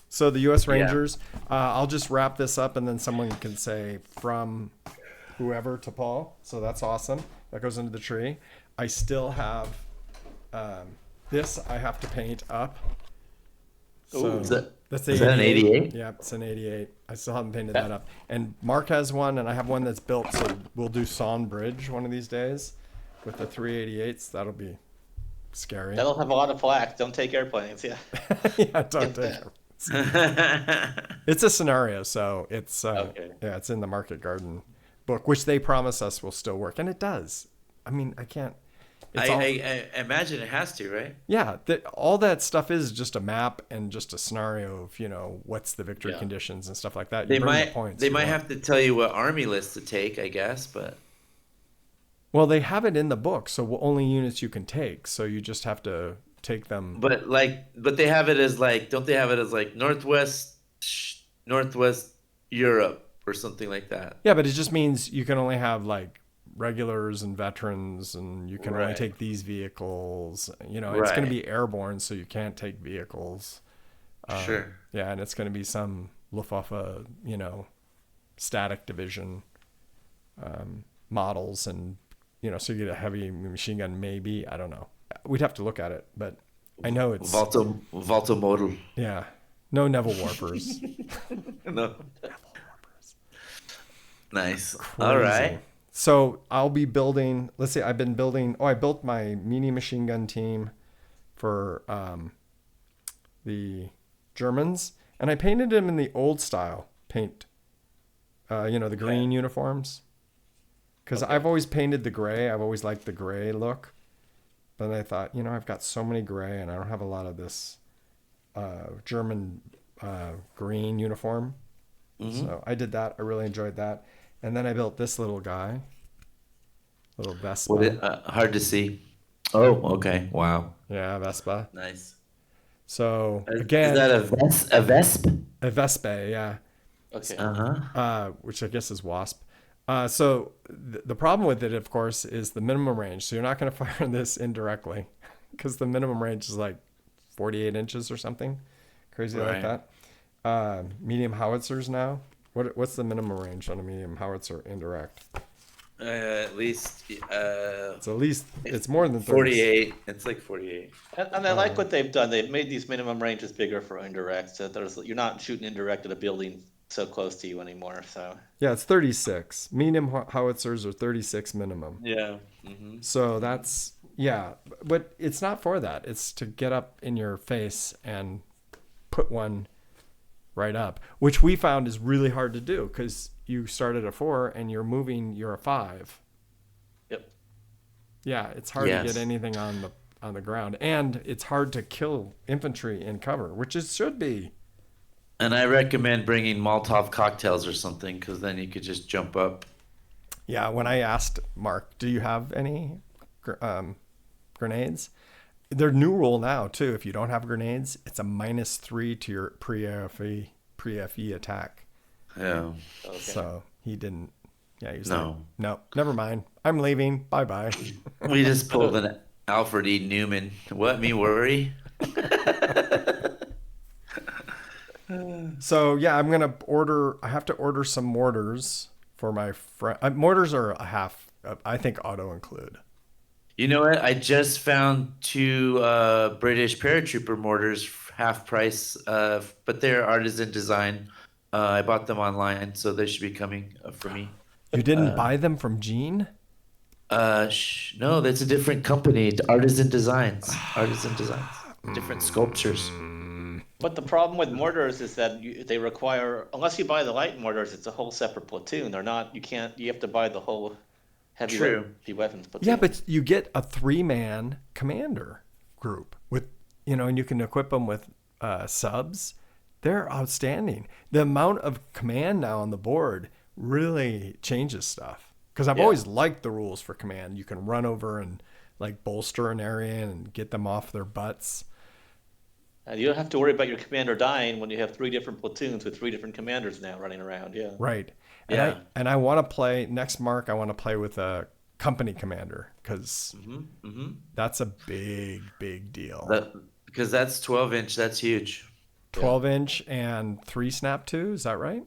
So the U.S. Rangers, I'll just wrap this up and then someone can say from whoever to Paul. So that's awesome. That goes into the tree. I still have this I have to paint up. So Is that that's is that an 88? Yeah, it's an 88. I still haven't painted that up. And Mark has one, and I have one that's built. So we'll do Sawn Bridge one of these days with the 388s. That'll be scary. that'll have a lot of plaques. Don't take airplanes. Yeah. Yeah, don't take it. It's a scenario, so it's Okay. yeah, it's in the Market Garden book, which they promise us will still work, and it does. I mean, I can't. It's I imagine it has to, right? yeah, all that stuff is just a map and just a scenario of what's the victory Yeah. conditions and stuff like that. They You bring the might points they you might want. have to tell you what army list to take, I guess, but Well, they have it in the book, so only units you can take. So you just have to take them. but they have it as don't they have it as Northwest Europe or something like that? Yeah, but it just means you can only have regulars and veterans, and you can only Right. take these vehicles. It's going Right. to be airborne, so you can't take vehicles. Sure. Yeah, and it's going to be some Luftwaffe, static division models, and so you get a heavy machine gun, maybe. I don't know. We'd have to look at it, but I know it's Volto model. yeah. No Neville Warpers. No. Nice. Crazy. All right. So I'll be building. Let's see. I've been building. I built my medium machine gun team for the Germans, and I painted them in the old style paint. The green uniforms. Because I've always painted the gray. I've always liked the gray look. But I thought, I've got so many gray, and I don't have a lot of this German green uniform. So I did that. I really enjoyed that. And then I built this little guy, little Vespa. Hard to see. Oh, okay. Wow. Yeah, Vespa. Nice. So Is again, that a Vesp? a Vespa, yeah, Okay. Uh-huh. which I guess is Wasp. So the problem with it, of course, is the minimum range. So you're not going to fire this indirectly because the minimum range is like 48 inches or something crazy like Right. that. Medium howitzers now. What's the minimum range on a medium howitzer indirect? At least It's at least it's more than 30. 48. It's like 48. And I like what they've done. They've made these minimum ranges bigger for indirect, so you're not shooting indirect at a building so close to you anymore. So Yeah, it's 36. Medium howitzers are 36 minimum. Yeah. So that's yeah, but it's not for that. It's to get up in your face and put one right up, which we found is really hard to do because you start at a 4 and you're a 5. yep. Yeah, it's hard Yes. to get anything on the ground, and it's hard to kill infantry in cover, which it should be. And I recommend bringing Molotov cocktails or something because then you could just jump up. Yeah, when I asked Mark, "Do you have any grenades?" Their new rule now too, if you don't have grenades, it's a -3 to your pre-FE attack. Yeah. Okay. So he didn't. Yeah, he was No. like, "No, never mind. I'm leaving. Bye bye." We just pulled an Alfred E. Newman. What, me worry? So yeah, I'm gonna order. I have to order some mortars for my friend. Mortars are a half. I think auto include. You know what? I just found 2 British paratrooper mortars half price, but they're artisan design. I bought them online, so they should be coming for me. You didn't buy them from Gene? No, that's a different company. Artisan Designs. Artisan Designs. Different sculptures. But the problem with mortars is that they require, unless you buy the light mortars, it's a whole separate platoon. They're not. You can't. You have to buy the whole heavy True. weapons platoon. Yeah, but you get a 3-man commander group with, and you can equip them with subs. They're outstanding. The amount of command now on the board really changes stuff. Because I've Yeah. always liked the rules for command. You can run over and like bolster an area and get them off their butts. And you don't have to worry about your commander dying when you have 3 different platoons with 3 different commanders now running around. Yeah. Right. And Yeah. I want to play next Mark. I want to play with a company commander because that's a big deal. Because that's 12-inch. That's huge. 12-inch and 3 snap 2. Is that right?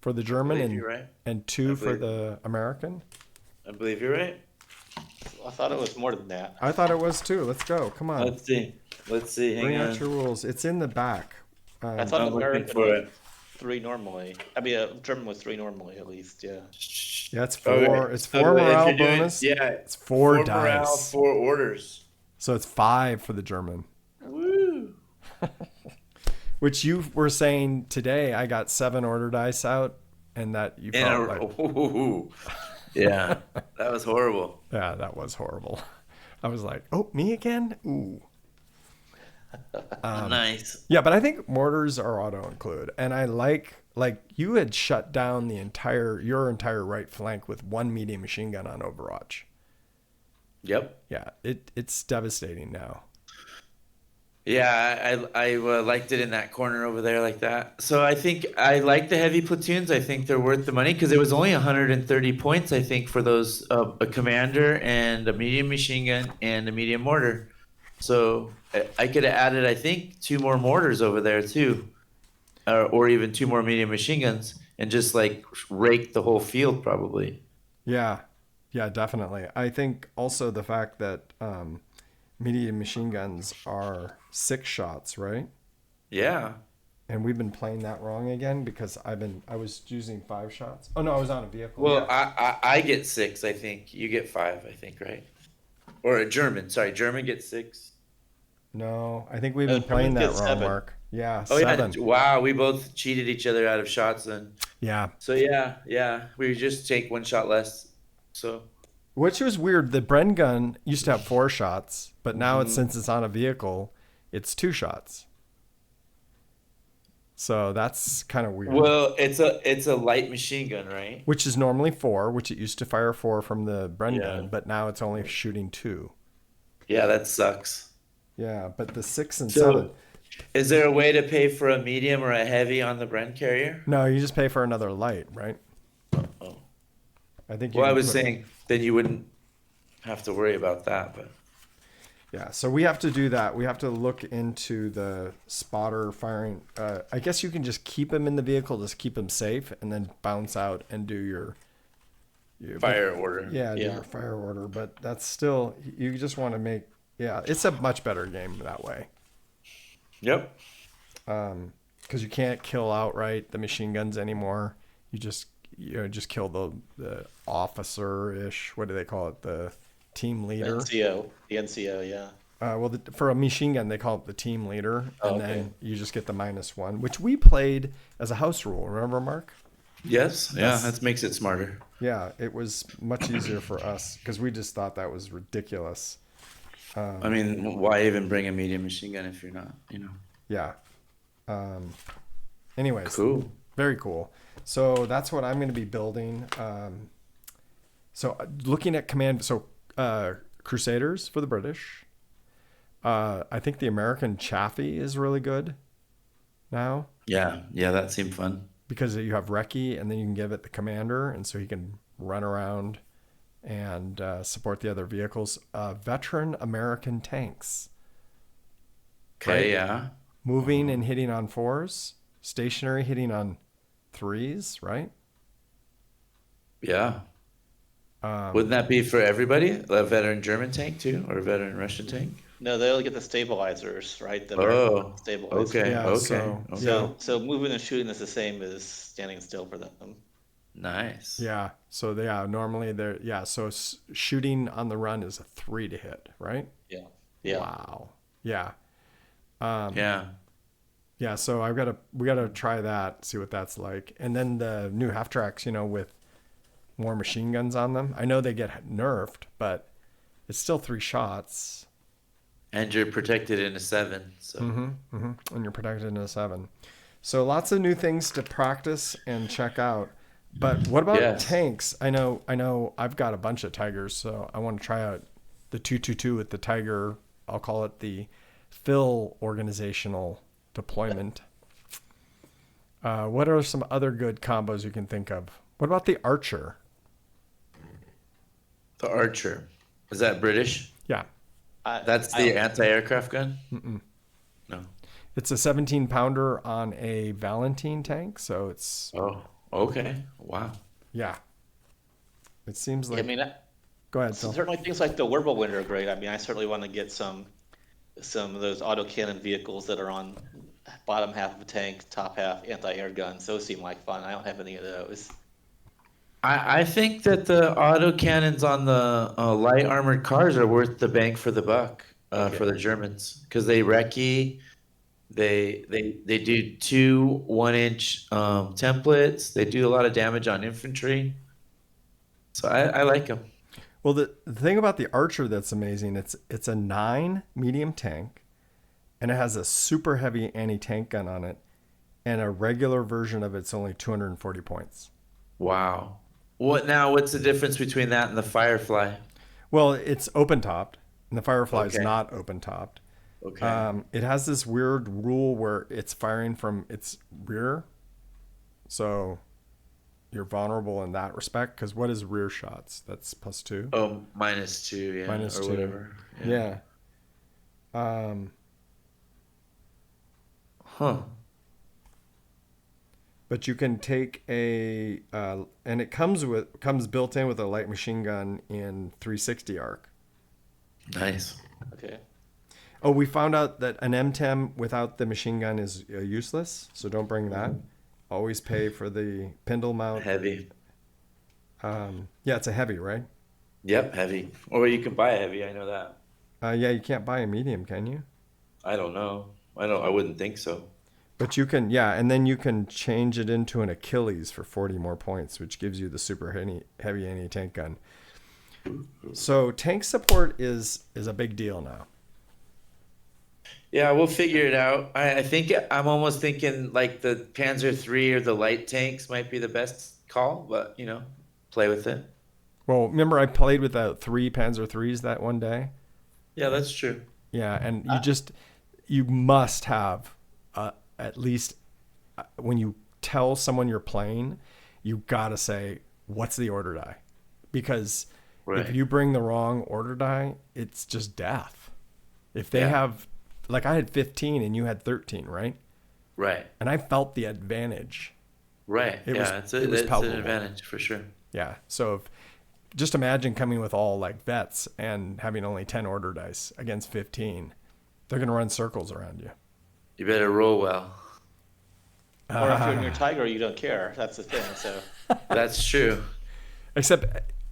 For the German believe and you're right. and 2 for believe- the American. I believe you're right. I thought it was more than that. I thought it was too. Let's go. Come on. Let's see. Hang Bring on. out your rules. It's in the back. I thought I'm looking American for was it. 3 normally. I mean, German was 3 normally at least. Yeah. Yeah, it's 4. Okay. It's So 4 if morale you're doing- bonus. Yeah. It's 4 4 morale, dice. 4 orders. So it's 5 for the German. Woo. Which you were saying today. I got 7 order dice out, and that you In felt a, like, ooh. Yeah. That was horrible. yeah, that was horrible. I was like, oh, me again? Ooh. Nice. Yeah, but I think mortars are auto include, and I like you had shut down your entire right flank with 1 medium machine gun on Overwatch. Yep. Yeah, it's devastating now. Yeah, I liked it in that corner over there like that. So I think I like the heavy platoons. I think they're worth the money because it was only 130 points, I think, for those a commander and a medium machine gun and a medium mortar. So I could have added, I think, 2 more mortars over there too, or even 2 more medium machine guns, and just like rake the whole field probably. Yeah, definitely. I think also the fact that medium machine guns are 6 shots, right? Yeah. And we've been playing that wrong again because I was using 5 shots. Oh no, I was on a vehicle. Well, yeah. I get 6, I think. You get 5, I think, right? Or a German. Sorry, German gets 6. No, I think we've been German playing that gets wrong, 7. Mark. Yeah, Oh 7. yeah! Wow, we both cheated each other out of shots then. Yeah. So yeah, we just take 1 shot less. So Which was weird. The Bren gun used to have 4 shots, but now since it's on a vehicle, it's 2 shots. So that's kind of weird. well, it's a light machine gun, right? Which is normally 4, which it used to fire 4 from the Bren Yeah. gun, but now it's only shooting 2. Yeah, that sucks. Yeah, but the 6 and So, 7. is there a way to pay for a medium or a heavy on the Bren carrier? No, you just pay for another light, right? Oh, I think. You Well, I can was put- saying then you wouldn't have to worry about that, but Yeah, so we have to do that. We have to look into the spotter firing. I guess you can just keep them in the vehicle, just keep them safe, and then bounce out and do your fire order. Yeah, do Yeah. your fire order. But that's still, you just want to make, yeah, it's a much better game that way. Yep. Because you can't kill outright the machine guns anymore. You just kill the officer ish. What do they call it? The team leader. The NCO, yeah. Well, for a machine gun, they call it the team leader, Oh, and okay. then you just get the -1, which we played as a house rule. Remember, Mark? Yes. Yeah, that makes it smarter. Yeah, it was much easier for us because we just thought that was ridiculous. I mean, why even bring a medium machine gun if you're not, Yeah. Anyways, Cool. very cool. So that's what I'm going to be building. Looking at command, Crusaders for the British. I think the American Chaffee is really good now Yeah. Yeah, that seemed fun. because you have Recce and then you can give it the commander, and so he can run around and support the other vehicles. Veteran American tanks, Okay, Right. yeah. moving and hitting on 4s, stationary hitting on 3s, right? Yeah. Wouldn't that be for everybody? A veteran German tank too, or a veteran Russian tank? No, they only get the stabilizers, right? The Oh, stabilizers. okay, Yeah, okay, so- okay. So moving and shooting is the same as standing still for them. Nice. Yeah. So normally they're, yeah. So shooting on the run is a 3 to hit, right? Yeah. Yeah. Wow. Yeah. Yeah. Yeah. So we gotta try that, see what that's like. And then the new half tracks, with more machine guns on them. I know they get nerfed, but it's still 3 shots. And you're protected in a 7, so And you're protected in a 7. So lots of new things to practice and check out. But what about Yes. tanks? I know I've got a bunch of Tigers, so I want to try out the 222 with the Tiger. I'll call it the Phil organizational deployment. What are some other good combos you can think of? What about the Archer? the Archer. Is that British? Yeah. That's the anti-aircraft gun? No. It's a 17 pounder on a Valentine tank, so it's, Oh, okay. Wow. yeah. It seems I like, mean, go ahead, Phil. certainly things like the Whirlwind are great. I mean, I certainly want to get some of those autocannon vehicles that are on bottom half of a tank, top half anti-air guns. Those seem like fun. I don't have any of those. I think that the autocannons on the light armored cars are worth the bang for the buck for the Germans because they recce. They do 2 1-inch templates. They do a lot of damage on infantry. So I like them. Well, the thing about the Archer that's amazing, it's a 9 medium tank, and it has a super heavy anti-tank gun on it, and a regular version of it's only 240 points. Wow. What's the difference between that and the Firefly? Well, it's open topped, and the Firefly is Okay. not open topped. Okay. It has this weird rule where it's firing from its rear, so you're vulnerable in that respect. Because what is rear shots? That's +2. Oh, -2, yeah, -2. or whatever. Yeah. Huh. But you can take and it comes built in with a light machine gun in 360 arc. Nice. Okay. Oh, we found out that an M10 without the machine gun is useless, so don't bring that. Always pay for the Pindle mount. Heavy. Yeah, it's a heavy, right? Yep, heavy. Or you can buy a heavy. I know that. Yeah, you can't buy a medium, can you? I don't know. I wouldn't think so. But you can, yeah, and then you can change it into an Achilles for 40 more points, which gives you the super heavy anti-tank gun. So tank support is a big deal now. Yeah, we'll figure it out. I think I'm almost thinking like the Panzer III or the light tanks might be the best call, but play with it. Well, remember I played with the 3 Panzer IIIs that one day? Yeah, that's true. Yeah, and you must have at least when you tell someone you're playing, you gotta say, what's the order die? because Right. if you bring the wrong order die, it's just death. If they Yeah. have, like I had 15 and you had 13, right? Right. And I felt the advantage. Right. It was- It's it was an palpable. advantage for sure. Yeah. So if, just imagine coming with all like vets and having only 10 order dice against 15. They're going to run circles around you. You better roll well. Or if you're in your tiger, you don't care. That's the thing. So That's true. Except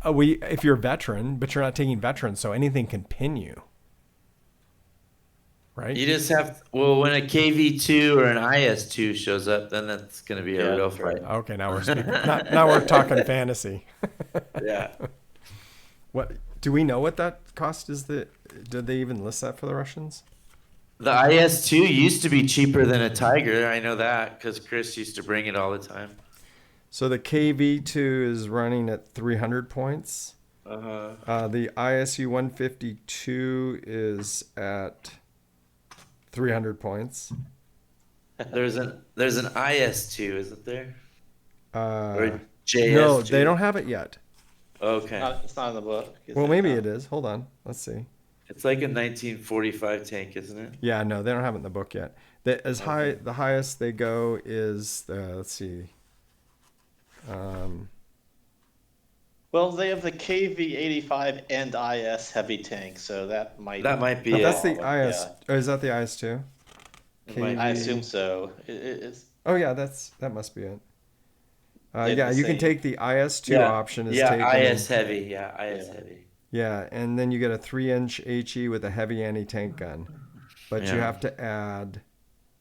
if you're a veteran, but you're not taking veterans, so anything can pin you. Right? You just have when a KV2 or an IS2 shows up, then that's going to be a Yeah, real that's right. fight. Okay, now we're speaking. Now we're talking fantasy. Yeah. What do we know? What that cost is? Did they even list that for the Russians? The IS2 used to be cheaper than a Tiger. I know that because Chris used to bring it all the time. So the KV2 is running at 300 points. The ISU 152 is at 300 points. There's an IS2, isn't there? Or Uh, JS2? no, they don't have it yet. Okay. it's not in the book. is Well, it? maybe No. it is. Hold on. Let's see. It's like a 1945 tank, isn't it? Yeah, no, they don't have it in the book yet. The highest they go is let's see. Well, they have the KV-85 and IS heavy tank, so that might. That might be But it. that's the Yeah. IS. Oh, is that the IS2? It might- I assume so. It's Oh yeah, that must be it. They're Yeah, the you can same. take the IS2 option. Is yeah, taken, IS heavy. Yeah, IS Yeah. heavy. Yeah, and then you get a 3-inch HE with a heavy anti-tank gun, but you Yeah. have to add. Do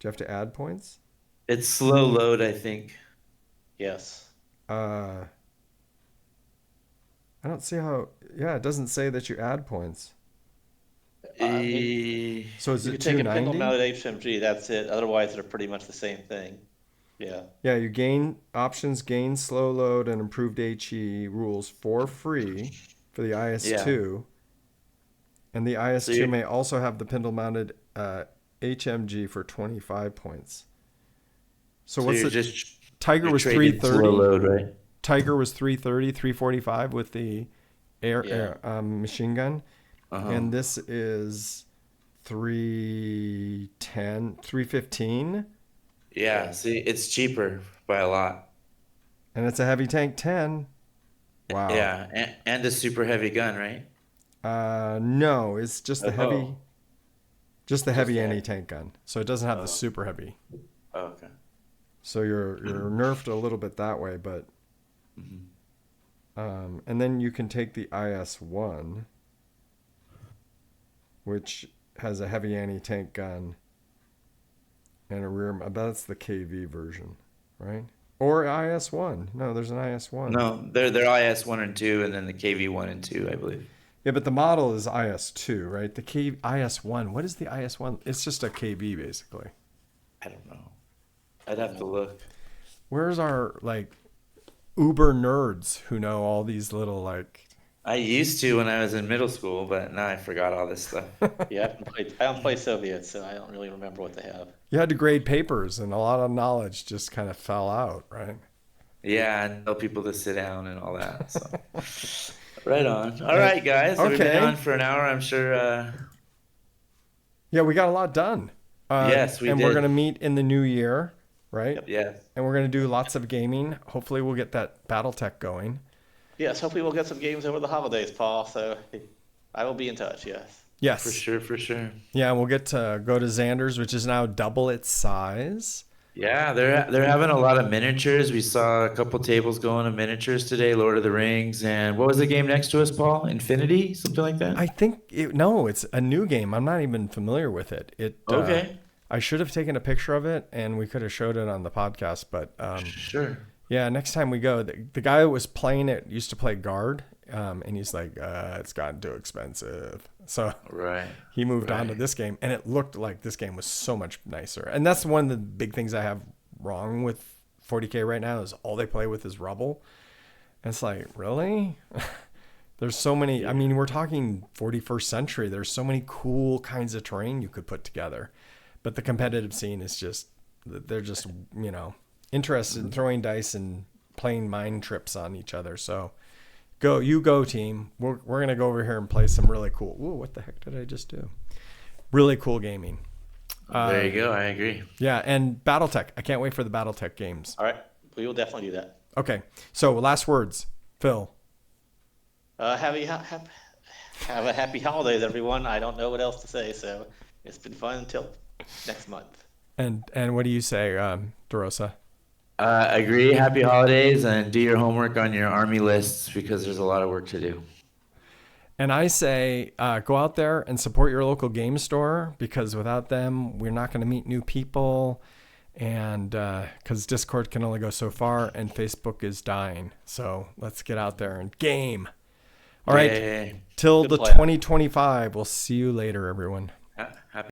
you have to add points? It's slow load, I think. yes. I don't see how. Yeah, it doesn't say that you add points. So is You it can take a 290? pintle-mounted HMG. That's it. Otherwise, they're pretty much the same thing. Yeah. Yeah, you gain options, gain slow load, and improved HE rules for free for the IS2. And the IS2 you- may also have the pintle mounted HMG for 25 points. So what's you're the just Tiger you're was trading slow 330. load, right? Tiger was 330, 345 with the Yeah. machine gun. Uh-huh. And this is 310, 315. Yeah, see, it's cheaper by a lot. And it's a heavy tank 10. Wow. Yeah, and a super heavy gun, right? No, it's just the heavy, Oh. just the heavy the- anti-tank gun. So it doesn't have Oh. the super heavy. Oh, okay. So you're nerfed a little bit that way, but and then you can take the IS-1, which has a heavy anti-tank gun and a rear. That's the KV version, right? Or IS-1. No, there's an IS-1. No, they're IS1 and 2, and then the KV1 and 2, I believe. Yeah, but the model is IS-2, right? The IS-1. What is the IS-1? It's just a KV basically. I don't know. I'd have to look. Where's our like uber nerds who know all these little like I used to when I was in middle school, but now I forgot all this stuff. Yeah, I don't play Soviets, so I don't really remember what they have. you had to grade papers and a lot of knowledge just kind of fell out, right? Yeah, and tell people to sit down and all that. So. Right on. All right, guys. We've Okay. been on for an hour. I'm sure. Yeah, we got a lot done. Yes, we and we're did. gonna meet in the new year, right? Yes. And we're gonna do lots of gaming. Hopefully, we'll get that BattleTech going. Yes, hopefully we'll get some games over the holidays, Paul. So I will be in touch. Yes. Yes. For sure. For sure. Yeah, and we'll get to go to Xander's, which is now double its size. Yeah, they're having a lot of miniatures. We saw a couple tables going of miniatures today. Lord of the Rings, and what was the game next to us, Paul? Infinity, something like that. I think it's a new game. I'm not even familiar with it. Okay. I should have taken a picture of it and we could have showed it on the podcast. But Sure. yeah, next time we go, the guy that was playing it used to play guard, and he's like, it's gotten too expensive. So Right. he moved on to Right. this game, and it looked like this game was so much nicer. And that's one of the big things I have wrong with 40K right now is all they play with is rubble. And it's like, really? There's so many. I mean, we're talking 41st century. There's so many cool kinds of terrain you could put together. But the competitive scene is just, they're just, interested in throwing dice and playing mind trips on each other. So go team. We're going to go over here and play some really cool. Ooh, what the heck did I just do? Really cool gaming. There you go. I agree. Yeah, and BattleTech. I can't wait for the BattleTech games. All right, we will definitely do that. Okay, so last words, Phil. Have a happy holidays, everyone. I don't know what else to say, so it's been fun until next month. And what do you say, DeRosa? Agree. Happy holidays, and do your homework on your Army lists because there's a lot of work to do. And I say go out there and support your local game store, because without them, we're not going to meet new people. And because Discord can only go so far and Facebook is dying. So let's get out there and game. All right. Yay. Till Good the plan. 2025. We'll see you later, everyone.